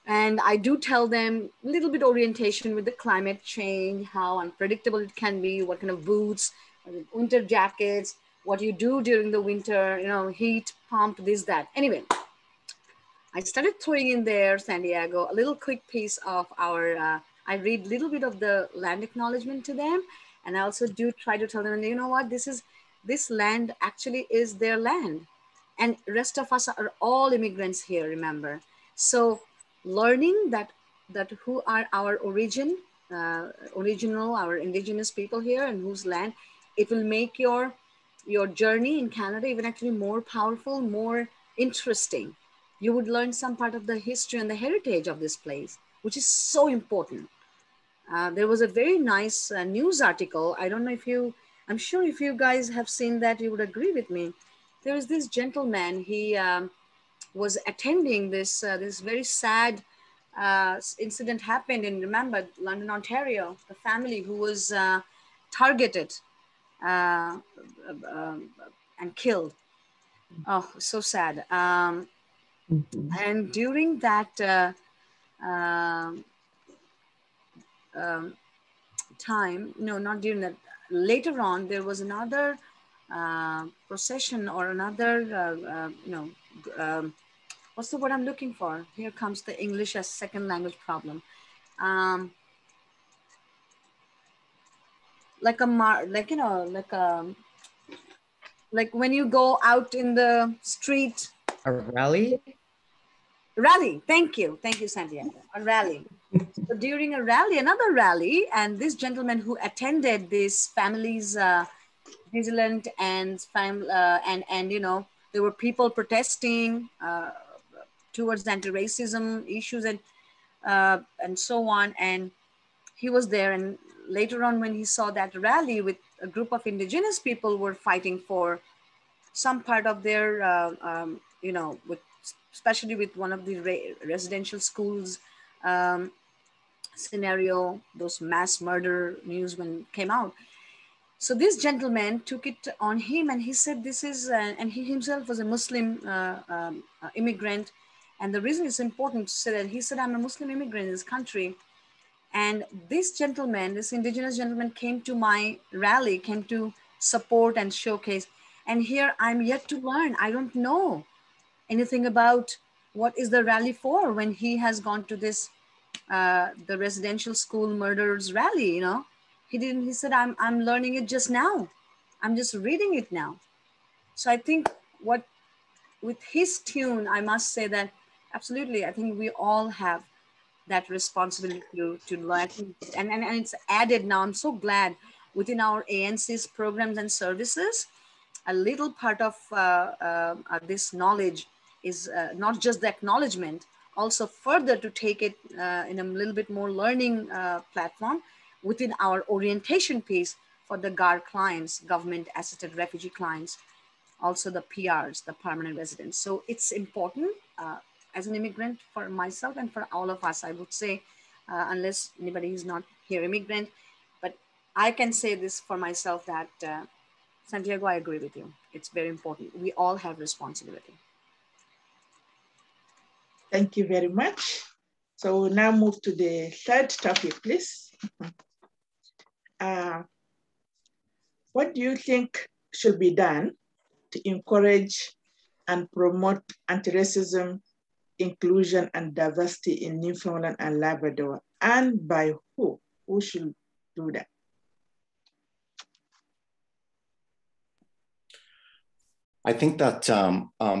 And I do tell them a little bit orientation with the climate change, how unpredictable it can be, what kind of boots, winter jackets, what you do during the winter, you know, heat pump, this, that. Anyway, I started throwing in there, Santiago, a little quick piece of our, I read a little bit of the land acknowledgement to them. And I also do try to tell them, you know what, this land actually is their land. And rest of us are all immigrants here, remember. So learning that who are our original, our indigenous people here and whose land, it will make your journey in Canada even actually more powerful, more interesting. You would learn some part of the history and the heritage of this place, which is so important. There was a very nice news article. I don't know if I'm sure if you guys have seen that, you would agree with me. There was this gentleman, he was attending this very sad incident happened in, remember, London, Ontario, the family who was targeted and killed. Oh, so sad. And during that time, no, not during that, later on, there was another procession or another, what's the word I'm looking for? Here comes the English as second language problem. Like when you go out in the street. A rally? Rally, thank you, Santiago, a rally. So during a rally, another rally, and this gentleman who attended this family's vigilant and you know, there were people protesting towards anti-racism issues and so on, and he was there. And later on, when he saw that rally with a group of indigenous people were fighting for some part of their, you know, especially with one of the residential schools scenario, those mass murder news when came out. So this gentleman took it on him, and he said this is, and he himself was a Muslim immigrant. And the reason it's important to say that, he said, I'm a Muslim immigrant in this country. And this gentleman, this indigenous gentleman, came to my rally, came to support and showcase. And here I'm yet to learn. I don't know anything about what is the rally for when he has gone to this, the residential school murders rally, you know. He said, I'm learning it just now. I'm just reading it now. So I think with his tune, I must say that absolutely, I think we all have that responsibility to learn. And it's added now, I'm so glad, within our ANC's programs and services, a little part of this knowledge is not just the acknowledgement, also further to take it in a little bit more learning platform within our orientation piece for the GAR clients, government assisted refugee clients, also the PRs, the permanent residents. So it's important as an immigrant for myself and for all of us, I would say, unless anybody is not here immigrant, but I can say this for myself that Santiago, I agree with you. It's very important. We all have responsibility. Thank you very much. So we'll now move to the third topic, please. What do you think should be done to encourage and promote anti-racism, inclusion, and diversity in Newfoundland and Labrador, and by who? Who should do that? I think that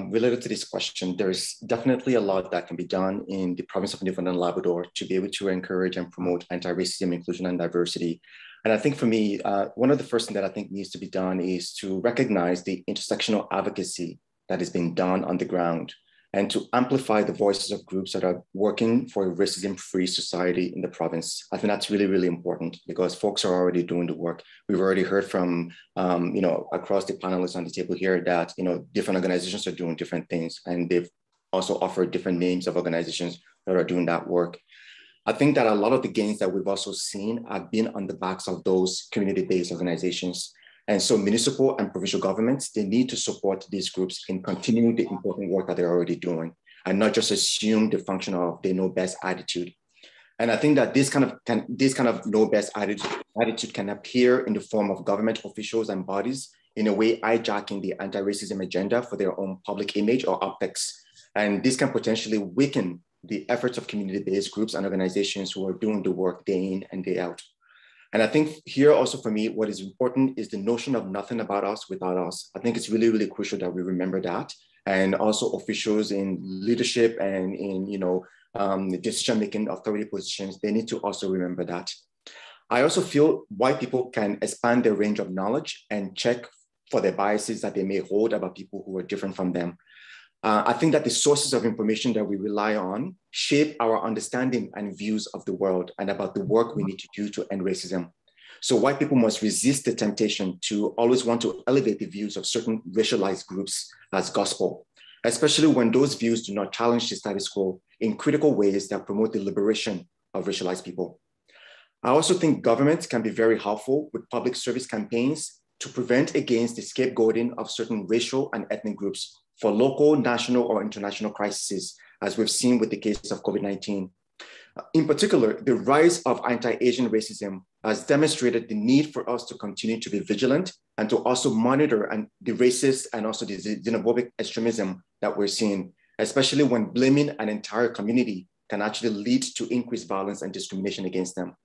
related to this question, there's definitely a lot that can be done in the province of Newfoundland and Labrador to be able to encourage and promote anti-racism, inclusion, and diversity. And I think for me, one of the first things that I think needs to be done is to recognize the intersectional advocacy that is being done on the ground and to amplify the voices of groups that are working for a racism-free society in the province. I think that's really, really important because folks are already doing the work. We've already heard from, across the panelists on the table here that, different organizations are doing different things, and they've also offered different names of organizations that are doing that work. I think that a lot of the gains that we've also seen have been on the backs of those community-based organizations. And so municipal and provincial governments, they need to support these groups in continuing the important work that they're already doing. and not just assume the function of the know best attitude. And I think that this kind of know best attitude can appear in the form of government officials and bodies, in a way hijacking the anti-racism agenda for their own public image or optics. And this can potentially weaken the efforts of community-based groups and organizations who are doing the work day in and day out. And I think here also for me, what is important is the notion of nothing about us without us. I think it's really, really crucial that we remember that. And also officials in leadership and in, decision-making authority positions, they need to also remember that. I also feel white people can expand their range of knowledge and check for the biases that they may hold about people who are different from them. I think that the sources of information that we rely on shape our understanding and views of the world and about the work we need to do to end racism. So white people must resist the temptation to always want to elevate the views of certain racialized groups as gospel, especially when those views do not challenge the status quo in critical ways that promote the liberation of racialized people. I also think governments can be very helpful with public service campaigns to prevent against the scapegoating of certain racial and ethnic groups for local, national, or international crises, as we've seen with the case of COVID-19. In particular, the rise of anti-Asian racism has demonstrated the need for us to continue to be vigilant and to also monitor the racist and also the xenophobic extremism that we're seeing, especially when blaming an entire community can actually lead to increased violence and discrimination against them.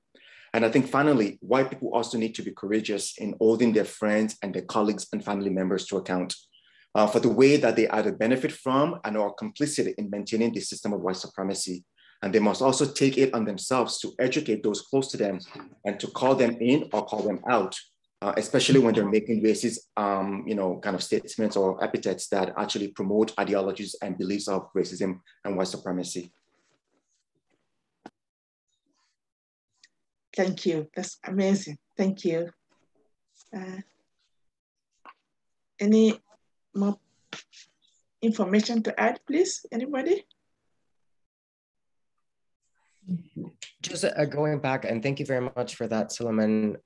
And I think finally, white people also need to be courageous in holding their friends and their colleagues and family members to account for the way that they either benefit from and are complicit in maintaining the system of white supremacy. And they must also take it on themselves to educate those close to them and to call them in or call them out, especially when they're making racist, kind of statements or epithets that actually promote ideologies and beliefs of racism and white supremacy. Thank you. That's amazing. Thank you. Any more information to add, please? Anybody? Just going back, and thank you very much for that, Sulaimon.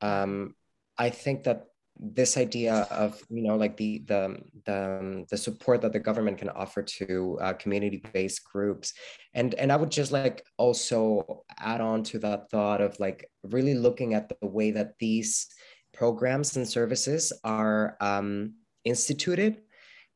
I think that this idea of the support that the government can offer to community-based groups, and I would just also add on to that thought of really looking at the way that these programs and services are instituted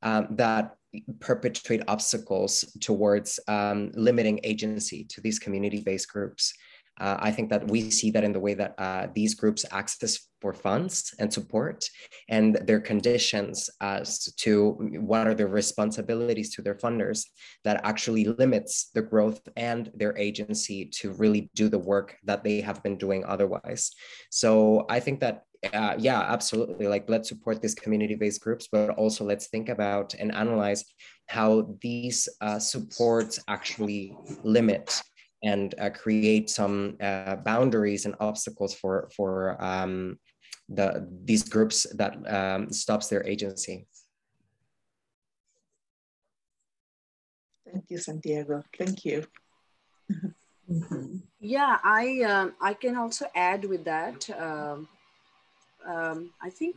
that perpetuate obstacles towards limiting agency to these community-based groups. I think that we see that in the way that these groups access for funds and support, and their conditions as to what are their responsibilities to their funders that actually limits the growth and their agency to really do the work that they have been doing otherwise. So I think that yeah, absolutely. Let's support these community-based groups, but also let's think about and analyze how these supports actually limit and create some boundaries and obstacles for these groups that stops their agency. Thank you, Santiago. Thank you. Yeah, I can also add with that. I think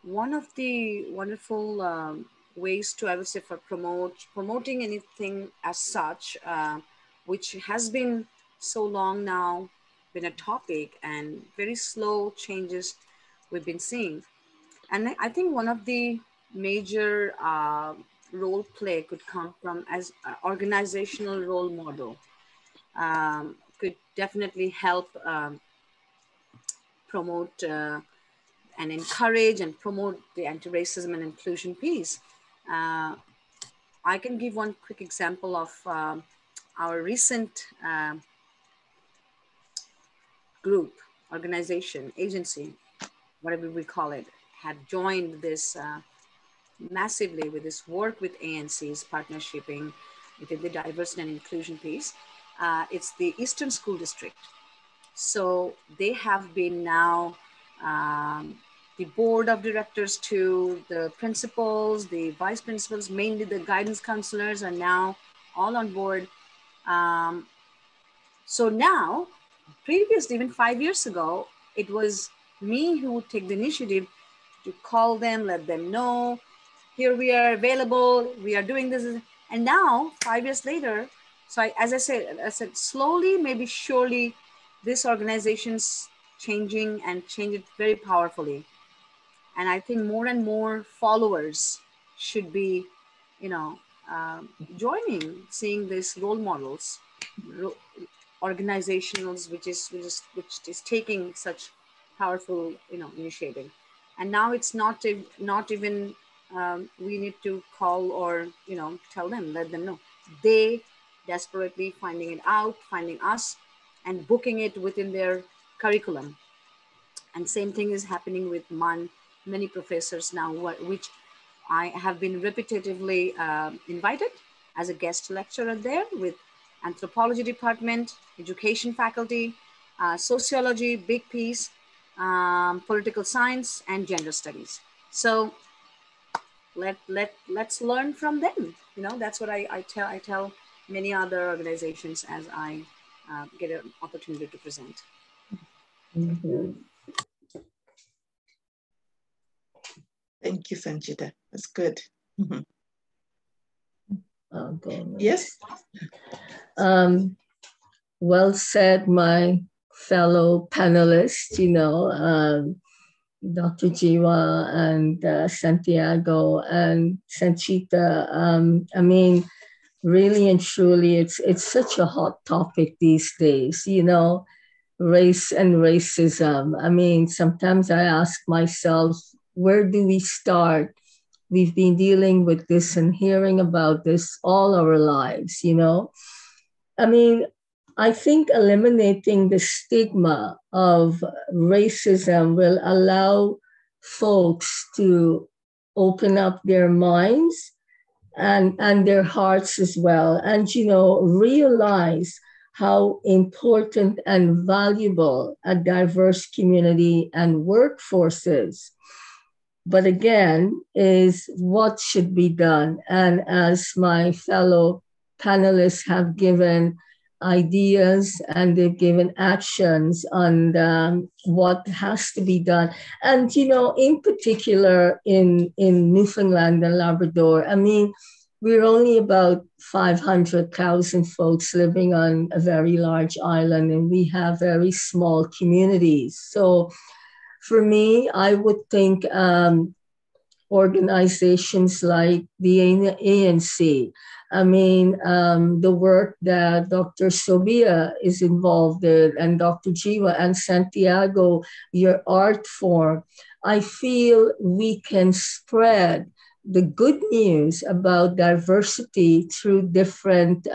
one of the wonderful ways to, I would say, for promoting anything as such, which has been so long now been a topic and very slow changes we've been seeing. And I think one of the major role play could come from as an organizational role model. Could definitely help promote and encourage and promote the anti-racism and inclusion piece. I can give one quick example of our recent group, organization, agency, whatever we call it, had joined this massively with this work with ANC's partnershiping within the diversity and inclusion piece. It's the Eastern School District. So they have been now the board of directors to the principals, the vice principals, mainly the guidance counselors are now all on board. So now, previously, even 5 years ago, it was me who would take the initiative to call them, let them know, here we are available, we are doing this. And now, 5 years later, so as I said, slowly, maybe surely, this organization's changing and changed very powerfully. And I think more and more followers should be, joining, seeing these role models, organizationals, which is taking such powerful, initiative. And now it's not even we need to call or tell them, let them know. They desperately finding it out, finding us, and booking it within their curriculum. And same thing is happening with many professors now, which I have been repetitively invited as a guest lecturer there, with anthropology department, education faculty, sociology, big piece, political science, and gender studies. So let's learn from them. That's what I tell many other organizations as I get an opportunity to present. Mm-hmm. Thank you, Sanchita. That's good. Mm-hmm. Yes. Well said, my fellow panelists, Dr. Giwa and Santiago and Sanchita. I mean, really and truly, it's such a hot topic these days, race and racism. I mean, sometimes I ask myself, where do we start? We've been dealing with this and hearing about this all our lives, I mean, I think eliminating the stigma of racism will allow folks to open up their minds and their hearts as well, and realize how important and valuable a diverse community and workforce is. But again, is what should be done. And as my fellow panelists have given ideas and they've given actions on what has to be done. And, in particular in Newfoundland and Labrador, I mean, we're only about 500,000 folks living on a very large island, and we have very small communities. So for me, I would think organizations like the ANC, I mean, the work that Dr. Sobia is involved in, and Dr. Giwa and Santiago, your art form, I feel we can spread the good news about diversity through different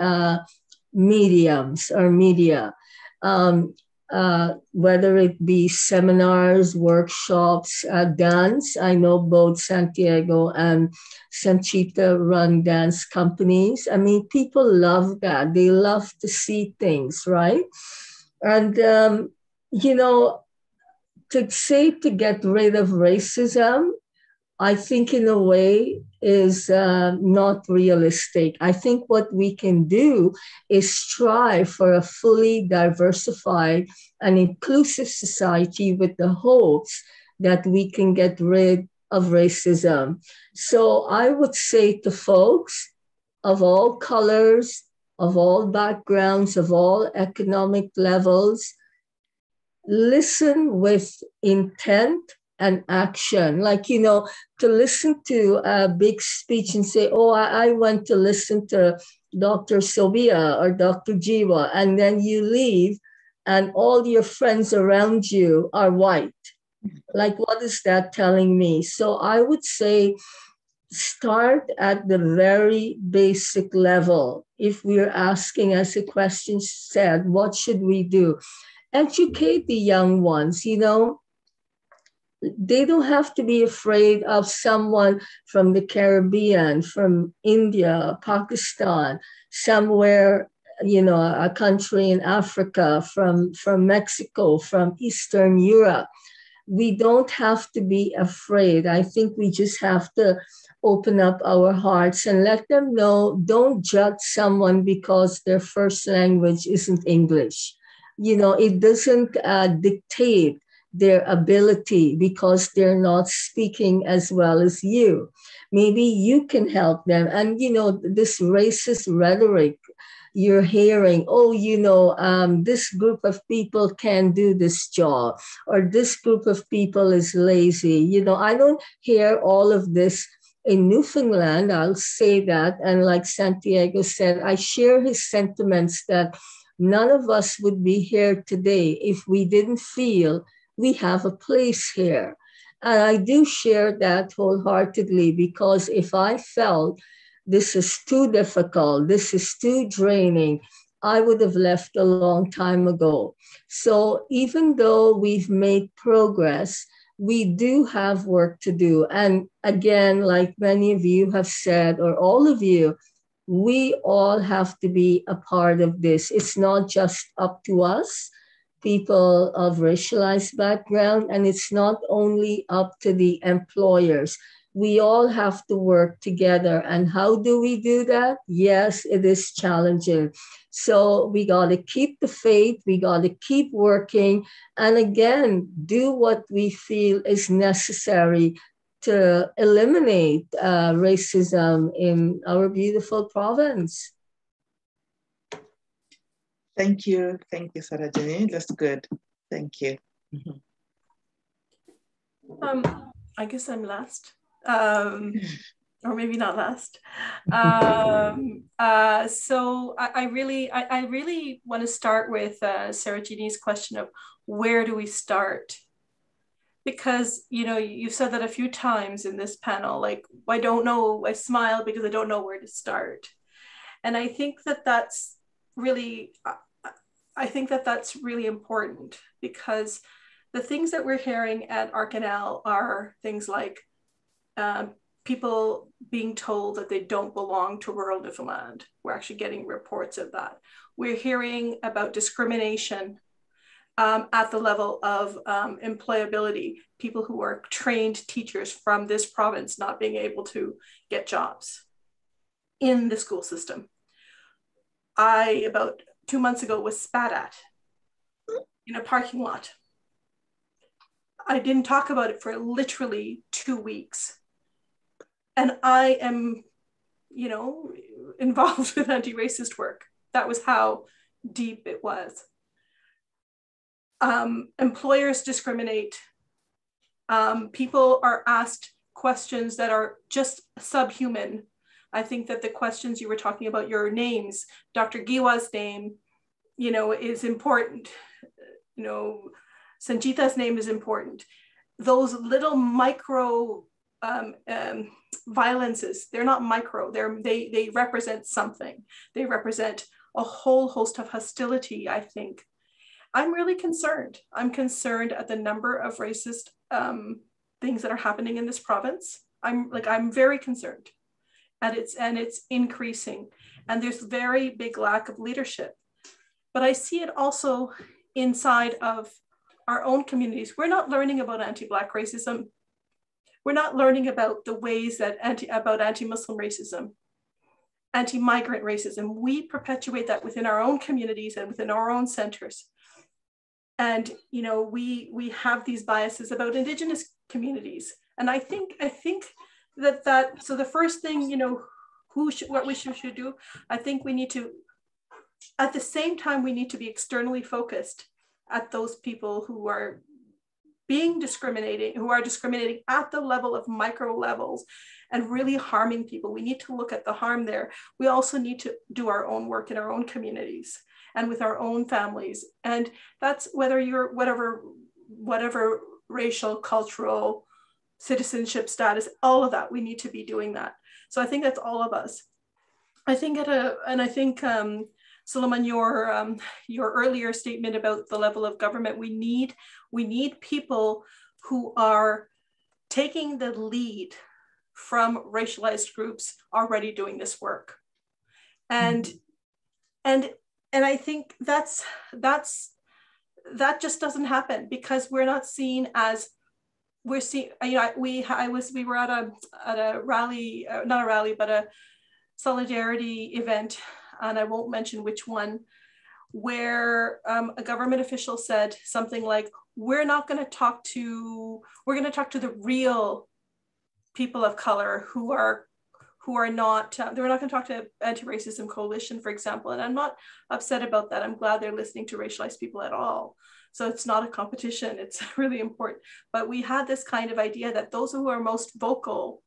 mediums or media. Whether it be seminars, workshops, dance. I know both Santiago and Sanchita run dance companies. I mean, people love that. They love to see things, right? And, to get rid of racism, I think in a way is not realistic. I think what we can do is strive for a fully diversified and inclusive society with the hopes that we can get rid of racism. So I would say to folks of all colors, of all backgrounds, of all economic levels, listen with intent and action. Like, to listen to a big speech and say, oh, I went to listen to Dr. Sobia or Dr. Giwa, and then you leave and all your friends around you are white. Like, what is that telling me? So I would say start at the very basic level. If we're asking, as the question said, what should we do? Educate the young ones, They don't have to be afraid of someone from the Caribbean, from India, Pakistan, somewhere, a country in Africa, from Mexico, from Eastern Europe. We don't have to be afraid. I think we just have to open up our hearts and let them know, don't judge someone because their first language isn't English. It doesn't dictate their ability because they're not speaking as well as you. Maybe you can help them. And, you know, this racist rhetoric you're hearing, oh, you know, this group of people can do this job, or this group of people is lazy. You know, I don't hear all of this in Newfoundland, I'll say that. And like Santiago said, I share his sentiments that none of us would be here today if we didn't feel we have a place here. And I do share that wholeheartedly, because if I felt this is too difficult, this is too draining, I would have left a long time ago. So even though we've made progress, we do have work to do. And again, like many of you have said, or all of you, we all have to be a part of this. It's not just up to us, people of racialized background, and it's not only up to the employers. We all have to work together. And how do we do that? Yes, it is challenging. So we got to keep the faith, we got to keep working, and again, do what we feel is necessary to eliminate racism in our beautiful province. Thank you, Sarojini. That's good. Thank you. I guess I'm last. Or maybe not last. So I really want to start with Sarojini's question of where do we start? Because, you know, you've said that a few times in this panel, like, I don't know, I smile because I don't know where to start. And I think that that's really, important, because the things that we're hearing at Arcanel are things like people being told that they don't belong to rural Newfoundland. We're actually getting reports of that. We're hearing about discrimination at the level of employability, people who are trained teachers from this province not being able to get jobs in the school system. I, about 2 months ago, was spat at in a parking lot. I didn't talk about it for literally 2 weeks. And I am, you know, involved with anti-racist work. That was how deep it was. Employers discriminate. People are asked questions that are just subhuman. I think that the questions you were talking about, your names, Dr. Giwa's name, you know, is important. You know, Sanchita's name is important. Those little micro violences, they're not micro, they represent something. They represent a whole host of hostility, I think. I'm really concerned. I'm concerned at the number of racist things that are happening in this province. I'm very concerned. And it's increasing. And there's very big lack of leadership. But I see it also inside of our own communities. We're not learning about anti-Black racism. We're not learning about the ways that anti-Muslim racism, anti-migrant racism. We perpetuate that within our own communities and within our own centers. And, you know, we have these biases about Indigenous communities. And I think that so the first thing, you know, what we should do, I think we need to, at the same time, we need to be externally focused at those people who are discriminating at the level of micro levels and really harming people. We need to look at the harm there. We also need to do our own work in our own communities and with our own families. And that's whether you're whatever racial, cultural, citizenship status, all of that, we need to be doing that. So I think that's all of us. I think Sulaimon, your earlier statement about the level of government, we need people who are taking the lead from racialized groups already doing this work. And I think that just doesn't happen, because we're not seen as, we're seen, you know, we were at a rally, not a rally, but a solidarity event, and I won't mention which one, where a government official said something like, we're going to talk to the real people of color who are not, we're not going to talk to Anti-Racism Coalition, for example. And I'm not upset about that. I'm glad they're listening to racialized people at all. So it's not a competition. It's really important. But we had this kind of idea that those who are most vocal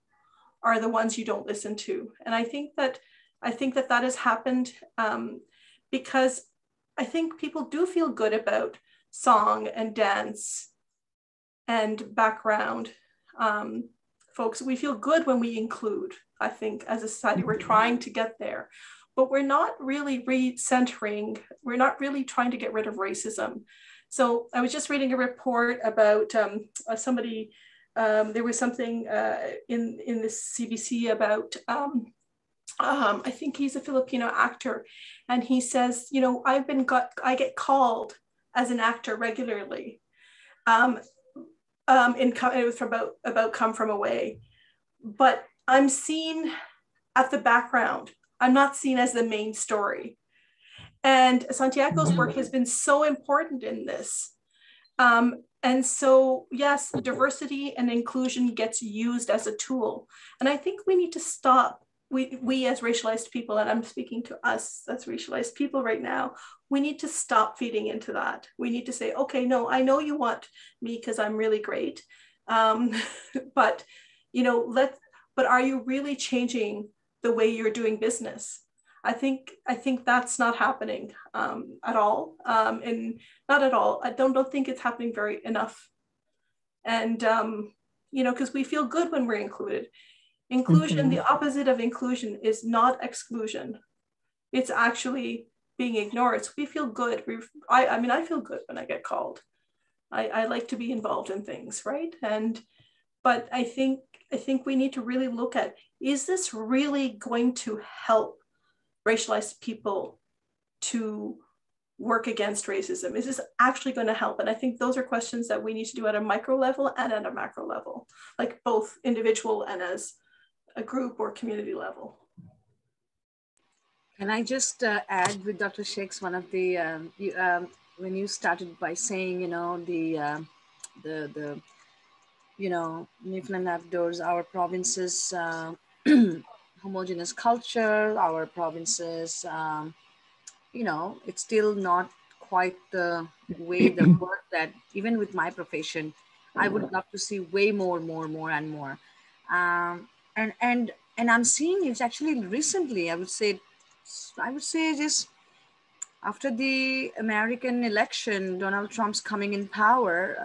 are the ones you don't listen to. And I think that has happened because I think people do feel good about song and dance and background. Folks, we feel good when we include. I think as a society, we're trying to get there, but we're not really recentering. We're not really trying to get rid of racism. So I was just reading a report about somebody, there was something in this CBC about, I think he's a Filipino actor, and he says, you know, I get called as an actor regularly. It was about Come From Away, but I'm seen at the background. I'm not seen as the main story. And Santiago's work has been so important in this. And so, yes, diversity and inclusion gets used as a tool. And I think we need to stop. We as racialized people, and I'm speaking to us as racialized people right now, we need to stop feeding into that. We need to say, okay, no, I know you want me because I'm really great. But, you know, but are you really changing the way you're doing business? I think that's not happening at all, and not at all. I don't think it's happening enough. And you know, because we feel good when we're included. Inclusion, the opposite of inclusion is not exclusion. It's actually being ignored. So we feel good. I mean, I feel good when I get called. I like to be involved in things, right? But I think we need to really look at, is this really going to help racialized people to work against racism? Is this actually going to help? And I think those are questions that we need to do at a micro level and at a macro level, like both individual and as a group or community level. Can I just add with Dr. Sheikh's one of the, when you started by saying, you know, the you know, Newfoundland and Labrador's, our provinces, homogeneous culture, our provinces, you know, it's still not quite the way the work that, even with my profession, I would love to see way more and more. And I'm seeing it's actually recently, I would say just after the American election, Donald Trump's coming in power,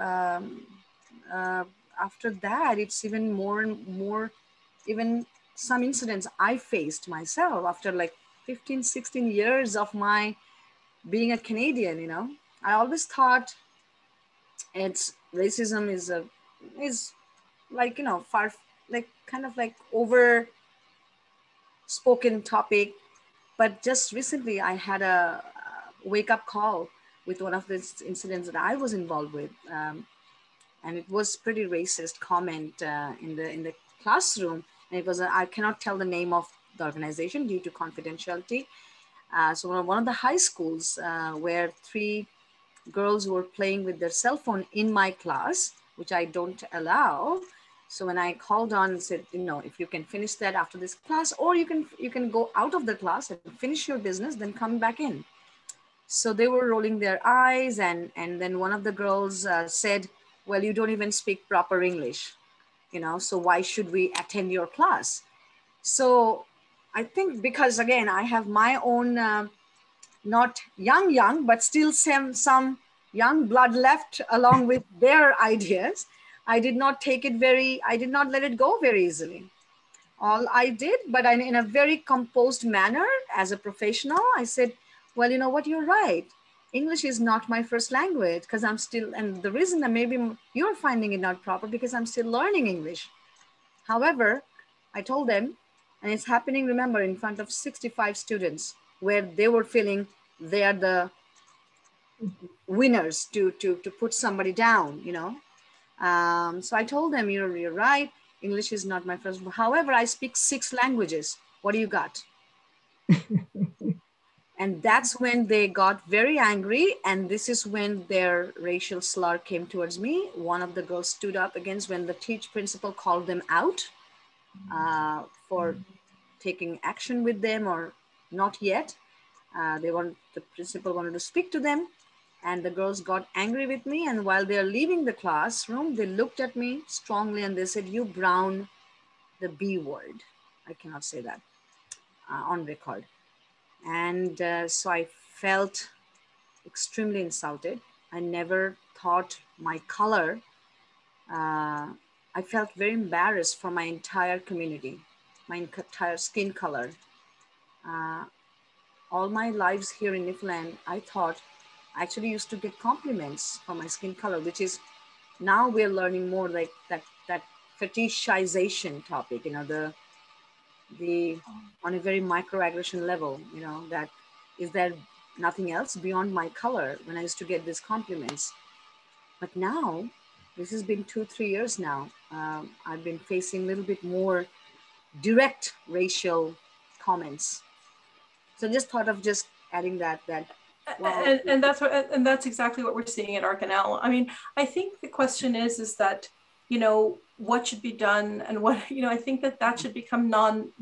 after that, it's even more and more, even some incidents I faced myself after like 15, 16 years of my being a Canadian, you know. I always thought racism is like, you know, far, like kind of like over spoken topic. But just recently I had a wake up call with one of the incidents that I was involved with. And it was pretty racist comment in the classroom. And it was, I cannot tell the name of the organization due to confidentiality. So one of the high schools where 3 girls were playing with their cell phone in my class, which I don't allow. So when I called on and said, you know, if you can finish that after this class, or you can go out of the class and finish your business, then come back in. So they were rolling their eyes, and then one of the girls said, well, you don't even speak proper English, you know, so why should we attend your class? So I think because, again, I have my own, not young, but still some young blood left along with their ideas. I did not let it go very easily. All I did, but in a very composed manner as a professional, I said, well, you know what, you're right. English is not my first language because I'm still, and the reason that maybe you're finding it not proper because I'm still learning English. However, I told them, and it's happening, remember, in front of 65 students where they were feeling they are the winners to put somebody down, you know. So I told them, you're right. English is not my first. However, I speak 6 languages. What do you got? And that's when they got very angry. And this is when their racial slur came towards me. One of the girls stood up against when the principal called them out for taking action with them, or not yet. The principal wanted to speak to them, and the girls got angry with me. And while they're leaving the classroom, they looked at me strongly and they said, "You brown, the B word." I cannot say that on record. And so I felt extremely insulted. I never thought my color, I felt very embarrassed for my entire community, my entire skin color. All my lives here in Newfoundland, I thought I actually used to get compliments for my skin color, which is now we're learning more like that fetishization topic, you know, the on a very microaggression level, you know, that is there nothing else beyond my color when I used to get these compliments. But now, this has been 2-3 years now, I've been facing a little bit more direct racial comments. So just thought of just adding that wow. And that's exactly what we're seeing at Arcanel. I mean, I think the question is that, you know, what should be done and what, you know, I think that should become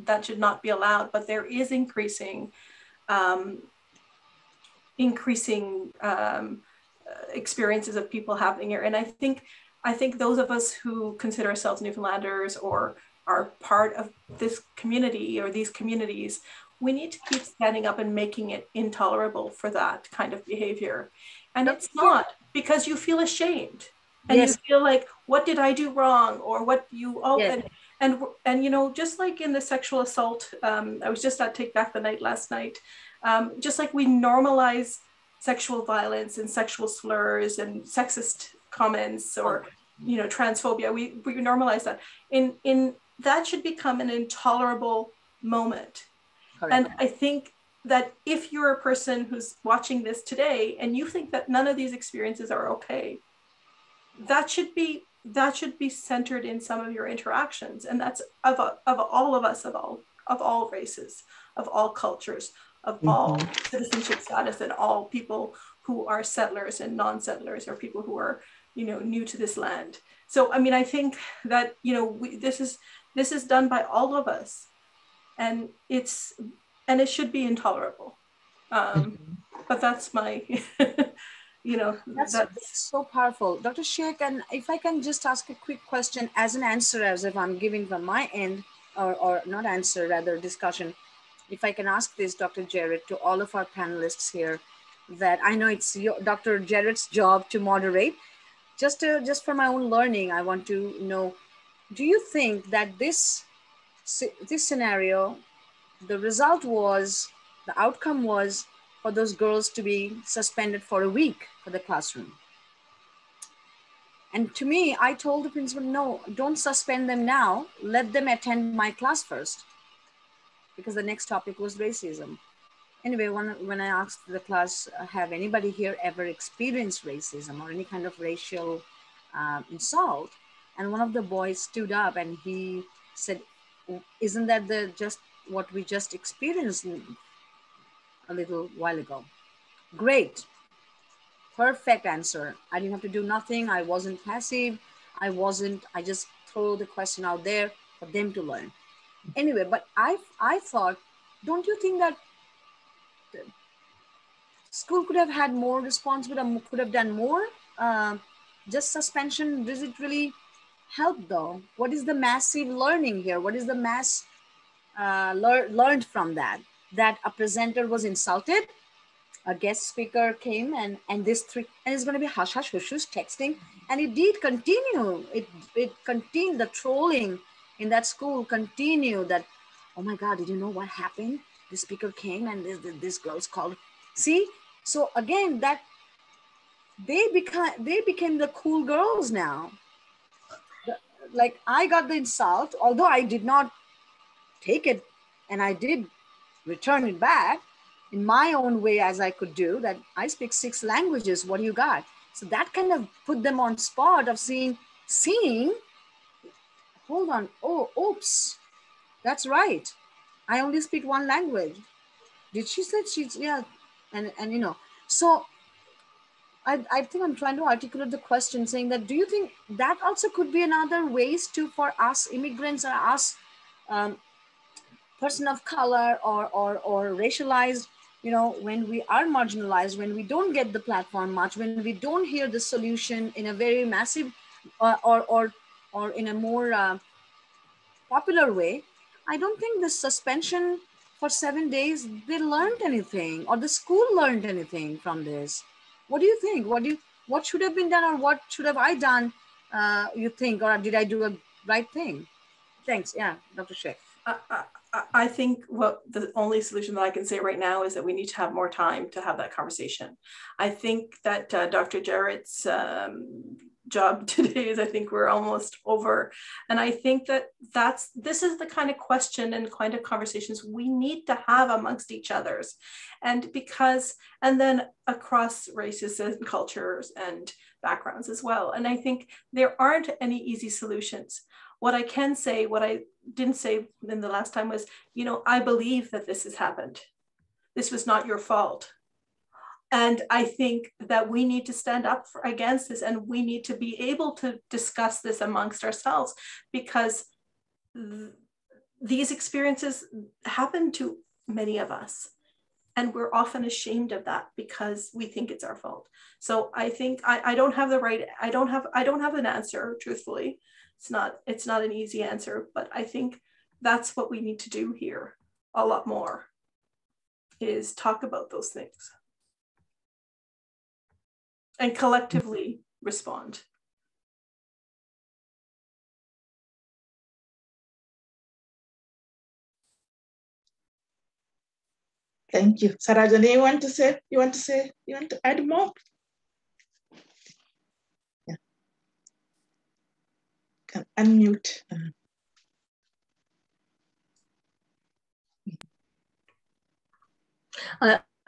that should not be allowed, but there is increasing experiences of people happening here. And I think those of us who consider ourselves Newfoundlanders or are part of this community or these communities, we need to keep standing up and making it intolerable for that kind of behavior. And it's not because you feel ashamed and you feel like, what did I do wrong? Or what you, and you know, just like in the sexual assault, I was just at Take Back the Night last night, just like we normalize sexual violence and sexual slurs and sexist comments or, you know, transphobia, we normalize that. In that should become an intolerable moment. Correct. And I think that if you're a person who's watching this today and you think that none of these experiences are okay, that should be centered in some of your interactions. And that's of all of us, of all races, of all cultures, of all citizenship status, and all people who are settlers and non-settlers, or people who are, you know, new to this land. So, I mean, I think that, you know, this is done by all of us, and it should be intolerable. But that's my, you know, that's so powerful. Dr. Shaikh, and if I can just ask a quick question as an answer, as if I'm giving from my end, or not answer, rather discussion. If I can ask this, Dr. Jarrett, to all of our panelists here, that I know it's Dr. Jarrett's job to moderate. Just for my own learning, I want to know, do you think that this scenario, the outcome was for those girls to be suspended for a week for the classroom? And to me, I told the principal, no, don't suspend them now. Let them attend my class first, because the next topic was racism. Anyway, when I asked the class, have anybody here ever experienced racism or any kind of racial insult? And one of the boys stood up and he said, isn't that just what we just experienced a little while ago? Great, perfect answer. I didn't have to do nothing. I wasn't passive. I just throw the question out there for them to learn. Anyway, but I thought, don't you think that school could have had more responsibility, could have done more? Just suspension, does it really help though? What is the massive learning here? What is the mass learned from that? That a presenter was insulted, a guest speaker came, and it's going to be hush, hush, hush, hush, texting. And it did continue. It continued, the trolling in that school continued, that, oh my God, did you know what happened? The speaker came and this girl's called. See, so again, that they became the cool girls now. Like, I got the insult, although I did not take it, and I did return it back in my own way as I could do, that I speak 6 languages, what do you got? So that kind of put them on spot of seeing, hold on, oh, oops, that's right. I only speak 1 language. Did she say she's, yeah. And you know, so I think I'm trying to articulate the question saying that, do you think that also could be another ways to, for us immigrants or us person of color or racialized, you know, when we are marginalized, when we don't get the platform much, when we don't hear the solution in a very massive or in a more popular way, I don't think the suspension for 7 days, they learned anything or the school learned anything from this. What do you think? What should have been done, or what should have I done, you think, or did I do a right thing? Thanks. Yeah, Dr. Shaikh. I think the only solution that I can say right now is that we need to have more time to have that conversation. I think that Dr. Jarrett's job today is, I think we're almost over. And I think that this is the kind of question and kind of conversations we need to have amongst each others. And then across races and cultures and backgrounds as well. And I think there aren't any easy solutions. What I can say, what I didn't say in the last time was, you know, I believe that this has happened. This was not your fault. And I think that we need to stand up against this, and we need to be able to discuss this amongst ourselves, because these experiences happen to many of us. And we're often ashamed of that because we think it's our fault. So I think I don't have the right, I don't have an answer, truthfully. It's not an easy answer, but I think that's what we need to do here a lot more, is talk about those things and collectively respond. Thank you. Sarojini, you want to add more? Yeah. Can unmute.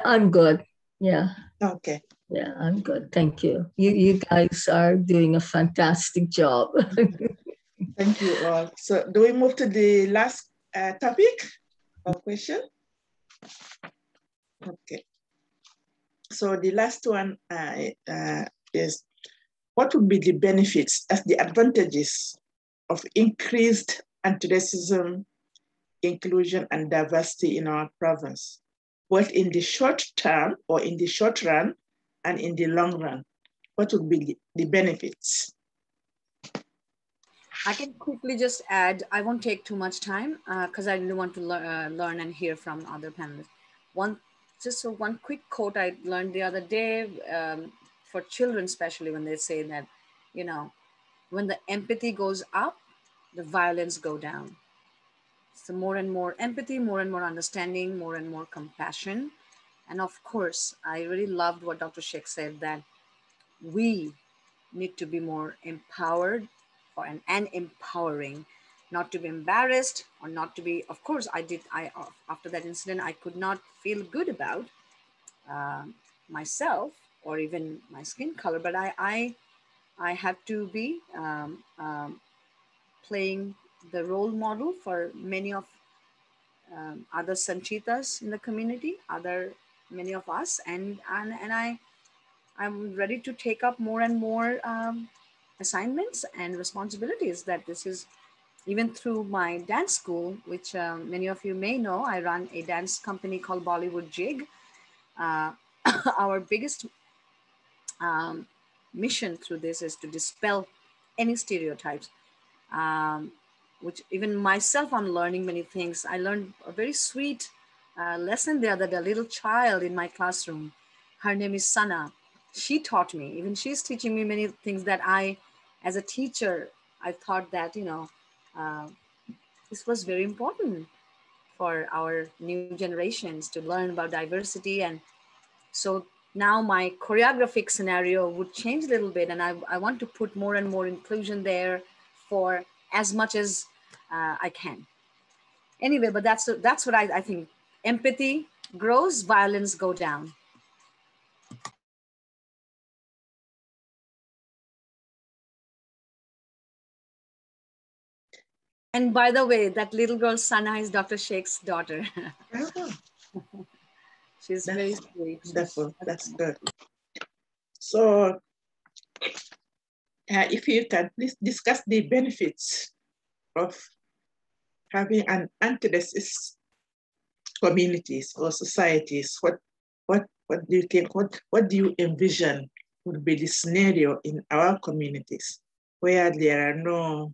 I'm good. Yeah. Okay. Yeah, I'm good. Thank you. You guys are doing a fantastic job. Thank you all. So do we move to the last topic or question? Okay. So the last one is, what would be the benefits as the advantages of increased anti-racism, inclusion, and diversity in our province, both in the short term or in the short run and in the long run? What would be the benefits? I can quickly just add, I won't take too much time because I really want to learn and hear from other panelists. One quick quote I learned the other day, for children, especially when they say that, you know, when the empathy goes up, the violence go down. So more and more empathy, more and more understanding, more and more compassion. And of course, I really loved what Dr. Shaikh said, that we need to be more empowered and empowering, not to be embarrassed or not to be, of course, after that incident, I could not feel good about myself or even my skin color, but I have to be playing the role model for many of other Sanchitas in the community, many of us, and I'm ready to take up more and more assignments and responsibilities. That this is even through my dance school, which many of you may know. I run a dance company called Bollywood Jig. Our biggest mission through this is to dispel any stereotypes, which even myself, I'm learning many things. I learned a very sweet lesson there, that a little child in my classroom, her name is Sana. She taught me, even she's teaching me many things that I, as a teacher, I thought that, you know, this was very important for our new generations to learn about diversity. And so now my choreographic scenario would change a little bit, and I want to put more and more inclusion there for as much as I can. Anyway, but that's what I think. Empathy grows, violence go down. And by the way, that little girl, Sana, is Dr. Sheikh's daughter. She's very sweet. Wonderful. That's good. So if you can please discuss the benefits of having an anti-racist communities or societies. What do you think? What do you envision would be the scenario in our communities where there are no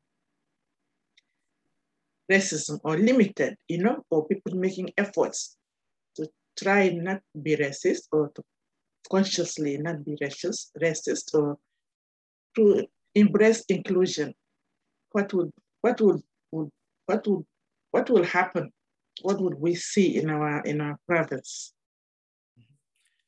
racism or limited, or people making efforts to try not to be racist or to consciously not be racist or to embrace inclusion? What will happen? What would we see in our province?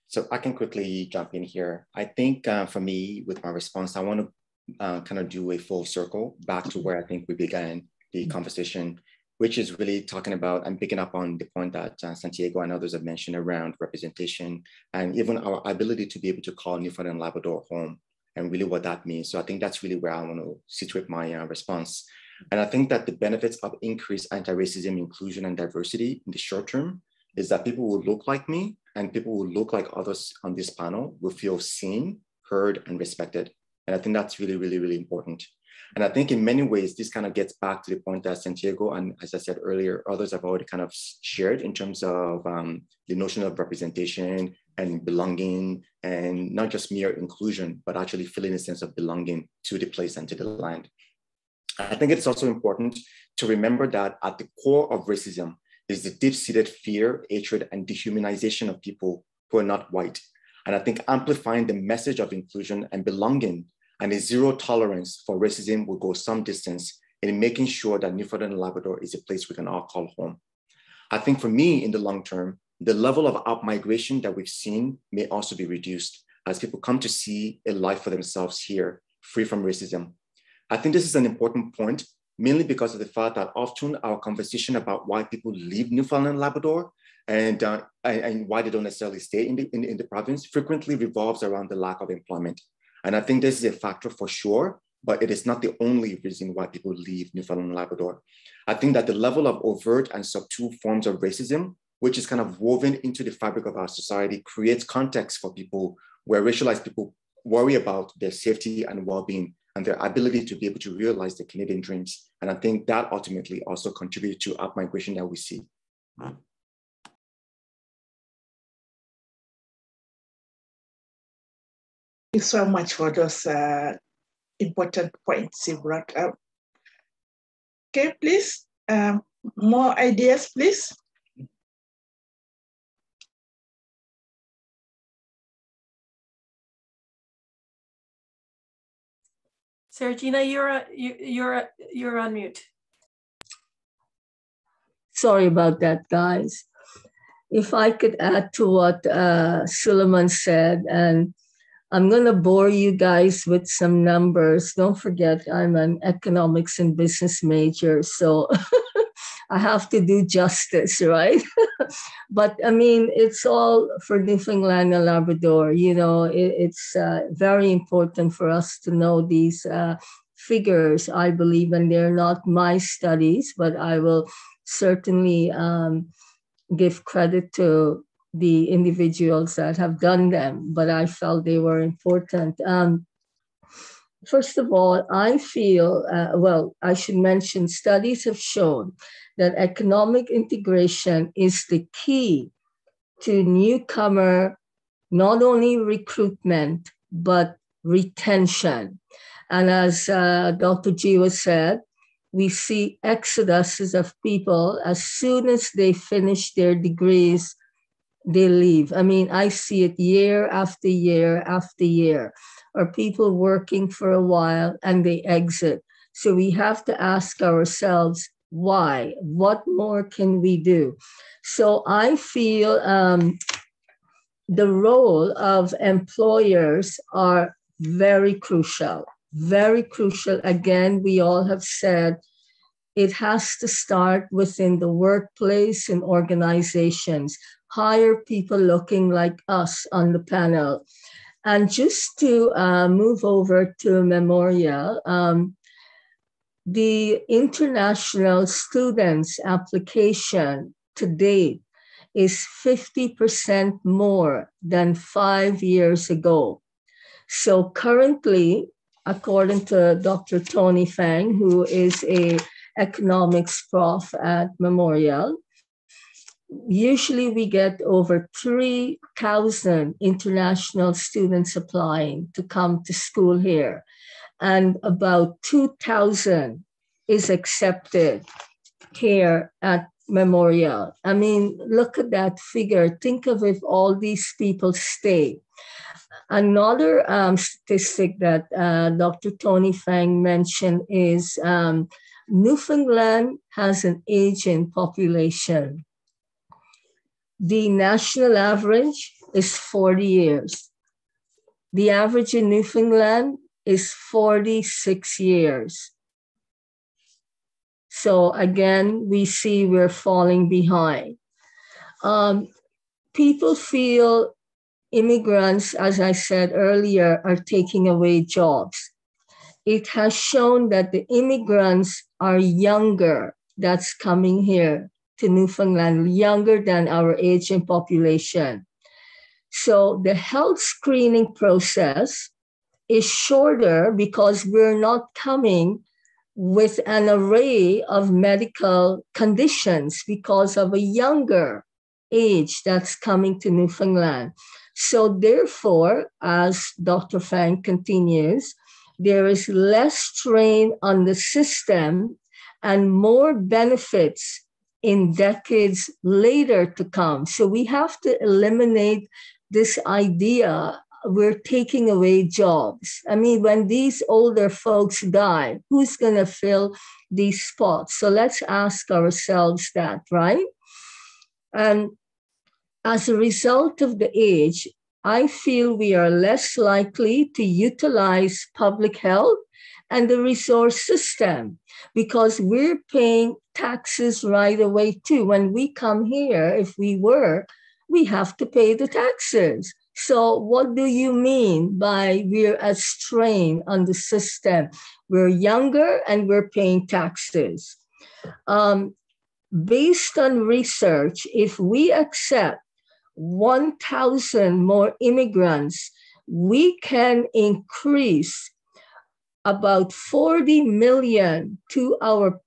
So I can quickly jump in here. I think for me, with my response, I want to kind of do a full circle back to where I think we began the conversation, which is really talking about and picking up on the point that Santiago and others have mentioned around representation and even our ability to be able to call Newfoundland and Labrador home and really what that means. So I think that's really where I want to situate my response. And I think that the benefits of increased anti-racism, inclusion, and diversity in the short term is that people will look like me and people will look like others on this panel will feel seen, heard, and respected. And I think that's really, really, really important. And I think in many ways, this kind of gets back to the point that Santiago, and as I said earlier, others have already kind of shared in terms of the notion of representation and belonging, and not just mere inclusion, but actually feeling a sense of belonging to the place and to the land. I think it's also important to remember that at the core of racism is the deep-seated fear, hatred, and dehumanization of people who are not white. And I think amplifying the message of inclusion and belonging and a zero tolerance for racism will go some distance in making sure that Newfoundland and Labrador is a place we can all call home. I think for me, in the long term, the level of outmigration that we've seen may also be reduced as people come to see a life for themselves here, free from racism. I think this is an important point, mainly because of the fact that often our conversation about why people leave Newfoundland and Labrador and why they don't necessarily stay in the province frequently revolves around the lack of employment. And I think this is a factor for sure, but it is not the only reason why people leave Newfoundland and Labrador. I think that the level of overt and subtle forms of racism, which is kind of woven into the fabric of our society, creates context for people where racialized people worry about their safety and well-being and their ability to be able to realize their Canadian dreams. And I think that ultimately also contributes to outmigration that we see. Thank you so much for those important points you brought up. Okay, please, more ideas, please. Sarojini, you're on mute. Sorry about that, guys. If I could add to what Sulaimon said, and I'm going to bore you guys with some numbers. Don't forget, I'm an economics and business major, so I have to do justice, right? But I mean, it's all for Newfoundland and Labrador. It's very important for us to know these figures, I believe, and they're not my studies, but I will certainly give credit to the individuals that have done them, but I felt they were important. First of all, I feel, I should mention studies have shown that economic integration is the key to newcomer, not only recruitment, but retention. And as Dr. Giwa said, we see exoduses of people as soon as they finish their degrees, they leave. I mean, I see it year after year after year, or people working for a while and they exit. So we have to ask ourselves, why? What more can we do? So I feel the role of employers are very crucial, very crucial. Again, we all have said it has to start within the workplace and organizations. Hire people looking like us on the panel. And just to move over to a memorial, the international students application to date is 50% more than 5 years ago. So currently, according to Dr. Tony Fang, who is an economics prof at Memorial, usually we get over 3,000 international students applying to come to school here, and about 2,000 is accepted here at Memorial. I mean, look at that figure. Think of if all these people stay. Another statistic that Dr. Tony Fang mentioned is Newfoundland has an aging population. The national average is 40 years. The average in Newfoundland is 46 years. So again, we see we're falling behind. People feel immigrants, as I said earlier, are taking away jobs. It has shown that the immigrants are younger that's coming here to Newfoundland, younger than our aging population. So the health screening process is shorter because we're not coming with an array of medical conditions because of a younger age that's coming to Newfoundland. So therefore, as Dr. Fang continues, there is less strain on the system and more benefits in decades later to come. So we have to eliminate this idea we're taking away jobs. I mean, when these older folks die, who's going to fill these spots? So let's ask ourselves that, right? And as a result of the age, I feel we are less likely to utilize public health and the resource system because we're paying taxes right away too. When we come here, if we work, we have to pay the taxes. So what do you mean by we're a strain on the system? We're younger and we're paying taxes. Based on research, if we accept 1,000 more immigrants, we can increase about 40 million to our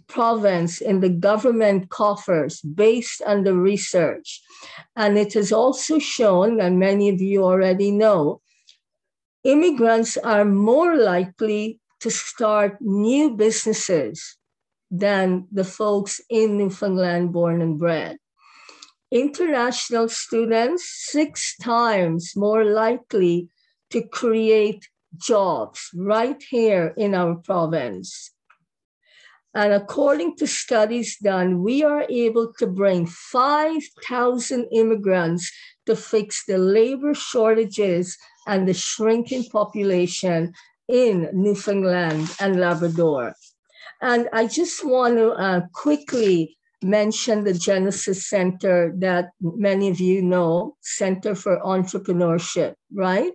province in the government coffers based on the research. And it is also shown, and many of you already know, immigrants are more likely to start new businesses than the folks in Newfoundland born and bred. International students 6 times more likely to create jobs right here in our province. And according to studies done, we are able to bring 5,000 immigrants to fix the labor shortages and the shrinking population in Newfoundland and Labrador. And I just want to quickly mention the Genesis Center that many of you know, Center for Entrepreneurship, right?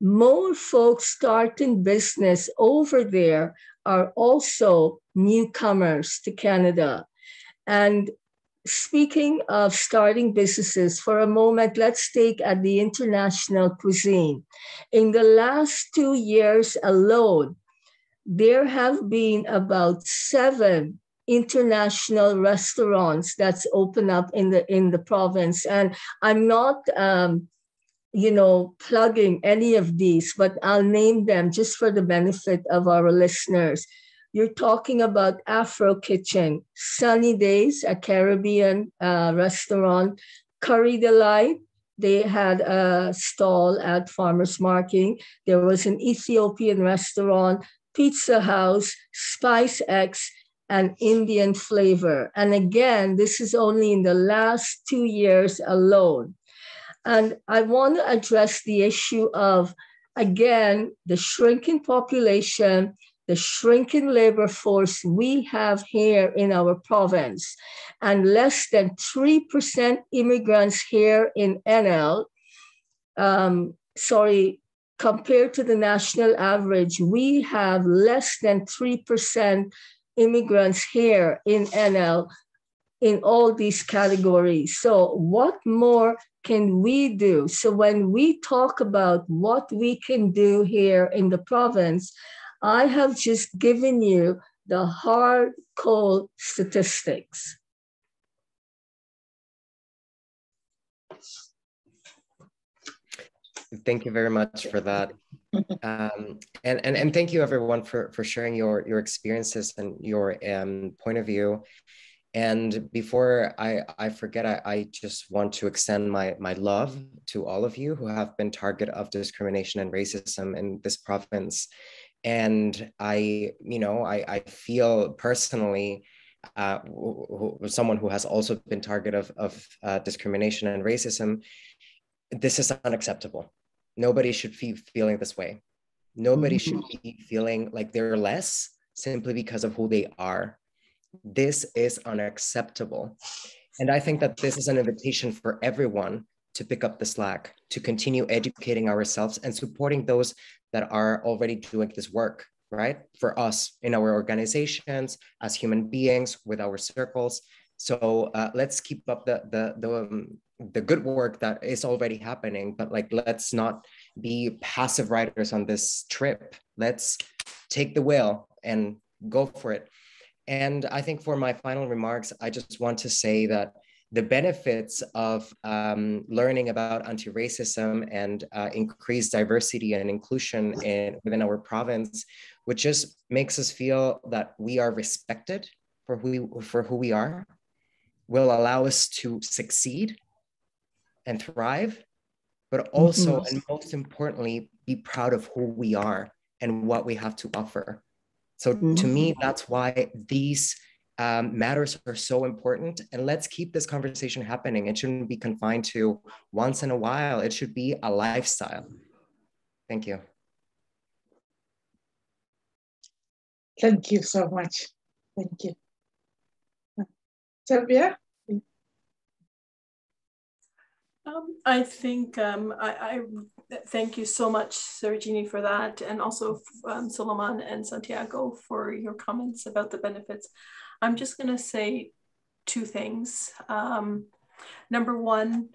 More folks starting business over there are also newcomers to Canada. And speaking of starting businesses, for a moment, let's take at the international cuisine. In the last 2 years alone, there have been about 7 international restaurants that's opened up in the province. And I'm not plugging any of these, but I'll name them just for the benefit of our listeners. You're talking about Afro Kitchen, Sunny Days, a Caribbean restaurant, Curry Delight. They had a stall at Farmers Market. There was an Ethiopian restaurant, Pizza House, Spice X, and Indian Flavor. And again, this is only in the last 2 years alone. And I want to address the issue of, again, the shrinking population, the shrinking labor force we have here in our province, and less than 3% immigrants here in NL. Compared to the national average, we have less than 3% immigrants here in NL in all these categories. So what more can we do? So when we talk about what we can do here in the province, I have just given you the hard, cold statistics. Thank you very much for that. And thank you everyone for sharing your experiences and your point of view. And before I forget, I just want to extend my love to all of you who have been target of discrimination and racism in this province. And I feel personally, someone who has also been target of discrimination and racism, this is unacceptable. Nobody should be feeling this way. Nobody should be feeling like they're less simply because of who they are. This is unacceptable. And I think that this is an invitation for everyone to pick up the slack, to continue educating ourselves and supporting those that are already doing this work, right? For us in our organizations, as human beings, with our circles. So let's keep up the good work that is already happening, but like, let's not be passive riders on this trip. Let's take the wheel and go for it. And I think for my final remarks, I just want to say that the benefits of learning about anti-racism and increased diversity and inclusion within our province, which just makes us feel that we are respected for who we are, will allow us to succeed and thrive, but also, and most importantly, be proud of who we are and what we have to offer. So to me, that's why these matters are so important. And let's keep this conversation happening. It shouldn't be confined to once in a while. It should be a lifestyle. Thank you. Thank you so much. Thank you. Sobia? I think I thank you so much, Sarojini, for that, and also Sulaimon and Santiago for your comments about the benefits. I'm just going to say two things. Number one,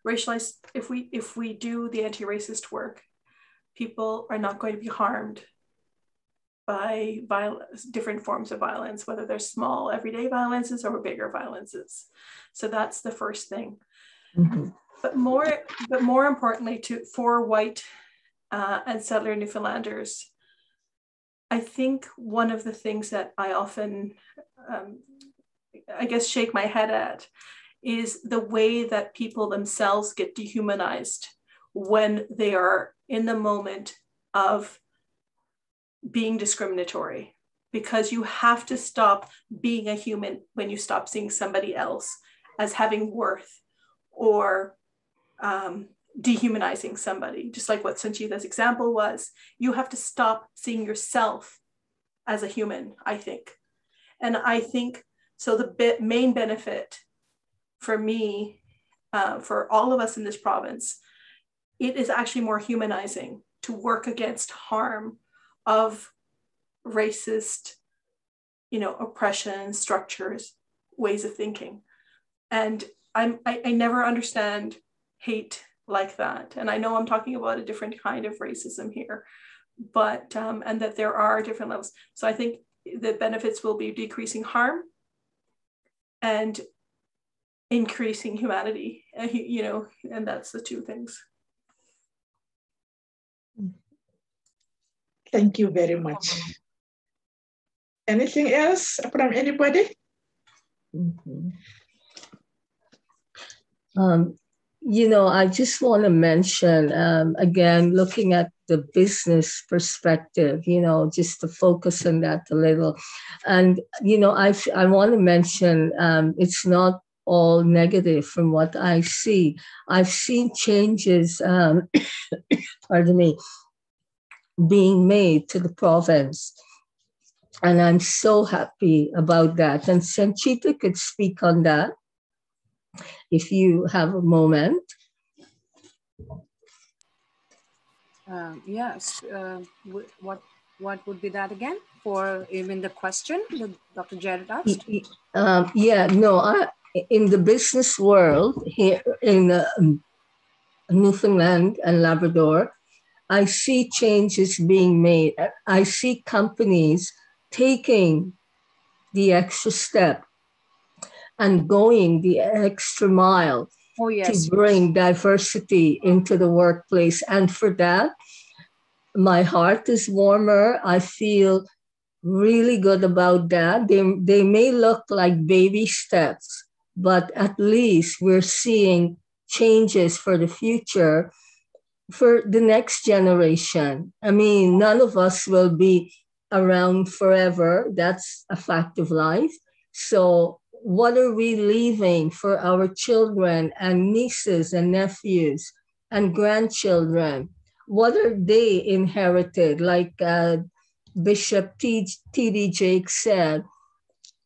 racialized. If we do the anti-racist work, people are not going to be harmed by different forms of violence, whether they're small everyday violences or bigger violences. So that's the first thing. But more importantly, for white and settler Newfoundlanders, I think one of the things that I often, I guess, shake my head at is the way that people themselves get dehumanized when they are in the moment of being discriminatory, because you have to stop being a human when you stop seeing somebody else as having worth or dehumanizing somebody, just like what Sanchita's example was. You have to stop seeing yourself as a human, I think. And I think, so the main benefit for me, for all of us in this province, it is actually more humanizing to work against harm of racist, oppression, structures, ways of thinking. And I never understand hate like that. And I know I'm talking about a different kind of racism here, but, and that there are different levels. So I think the benefits will be decreasing harm and increasing humanity, and that's the two things. Thank you very much. Anything else from anybody? I just want to mention, again, looking at the business perspective, just to focus on that a little. And, I want to mention, it's not all negative from what I see. I've seen changes, pardon me, being made to the province. And I'm so happy about that. And Sanchita could speak on that if you have a moment. Yes. What would be that again? for even the question that Dr. Jared asked? In the business world here in Newfoundland and Labrador, I see changes being made. I see companies taking the extra step and going the extra mile to bring diversity into the workplace. And for that, my heart is warmer. I feel really good about that. They may look like baby steps, but at least we're seeing changes for the future, for the next generation. I mean, none of us will be around forever. That's a fact of life. So what are we leaving for our children and nieces and nephews and grandchildren? What are they inherited? Like Bishop T.D. Jakes said,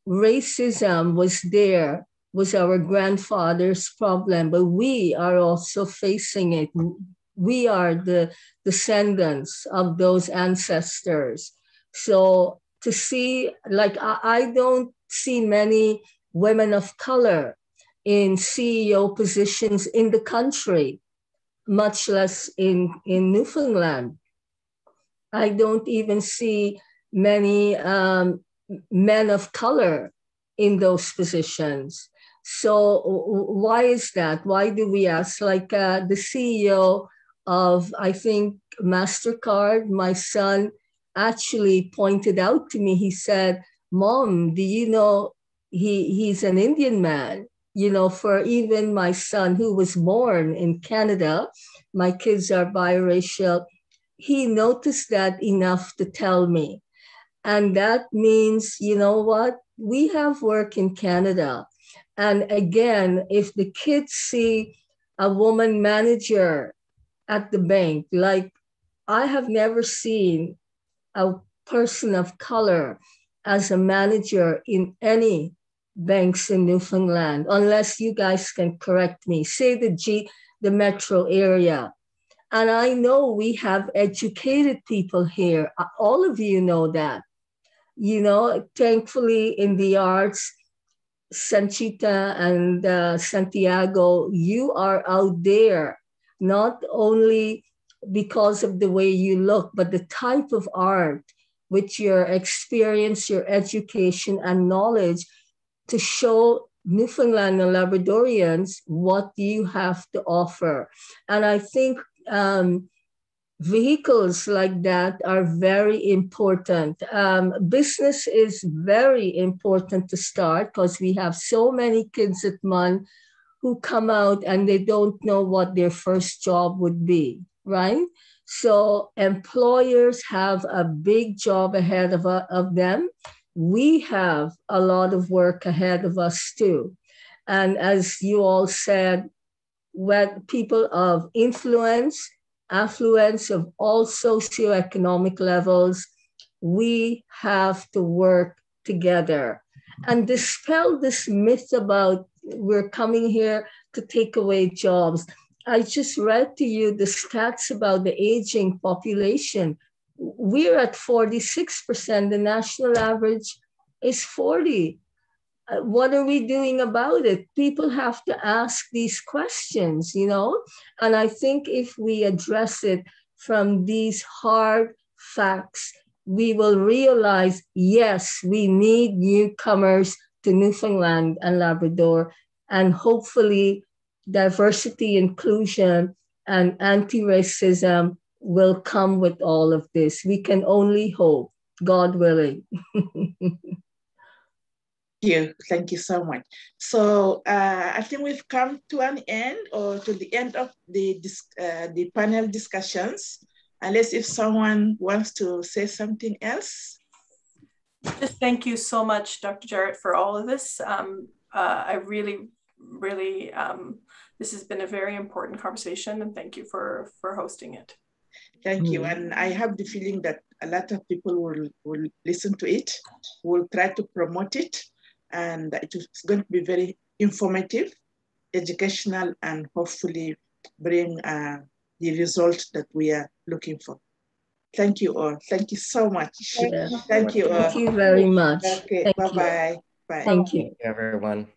racism was our grandfather's problem, but we are also facing it. We are the descendants of those ancestors. So to see, like, I don't see many women of color in CEO positions in the country, much less in Newfoundland. I don't even see many men of color in those positions. So why is that? Why do we ask? Like the CEO of, I think, MasterCard, my son actually pointed out to me, he said, Mom, do you know he's an Indian man? You know, for even my son who was born in Canada, my kids are biracial, he noticed that enough to tell me. And that means, you know what? We have work in Canada. And again, if the kids see a woman manager at the bank, like I have never seen a person of color as a manager in any banks in Newfoundland, unless you guys can correct me, say the metro area. And I know we have educated people here. All of you know that. You know, thankfully in the arts, Sanchita and Santiago, you are out there, not only because of the way you look, but the type of art with your experience, your education and knowledge to show Newfoundland and Labradorians what you have to offer. And I think vehicles like that are very important. Business is very important to start because we have so many kids at MUN who come out and they don't know what their first job would be, right? So employers have a big job ahead of them. We have a lot of work ahead of us too. And as you all said, when people of influence, affluence of all socioeconomic levels, we have to work together and dispel this myth about we're coming here to take away jobs. I just read to you the stats about the aging population. We're at 46%. The national average is 40. What are we doing about it? People have to ask these questions, you know? And I think if we address it from these hard facts, we will realize, yes, we need newcomers to Newfoundland and Labrador, and hopefully diversity, inclusion, and anti-racism will come with all of this. We can only hope, God willing. Thank you so much. So I think we've come to an end, or to the end of the panel discussions, unless if someone wants to say something else. Just thank you so much, Dr. Jarrett, for all of this. I really, this has been a very important conversation, and thank you for hosting it. Thank you. And I have the feeling that a lot of people will listen to it, will try to promote it, and it's going to be very informative, educational, and hopefully bring the result that we are looking for. Thank you all. Thank you so much. Yeah. Thank you all. Thank you very much. Okay, Thank bye-bye. you. Bye. Thank you. Thank you, everyone.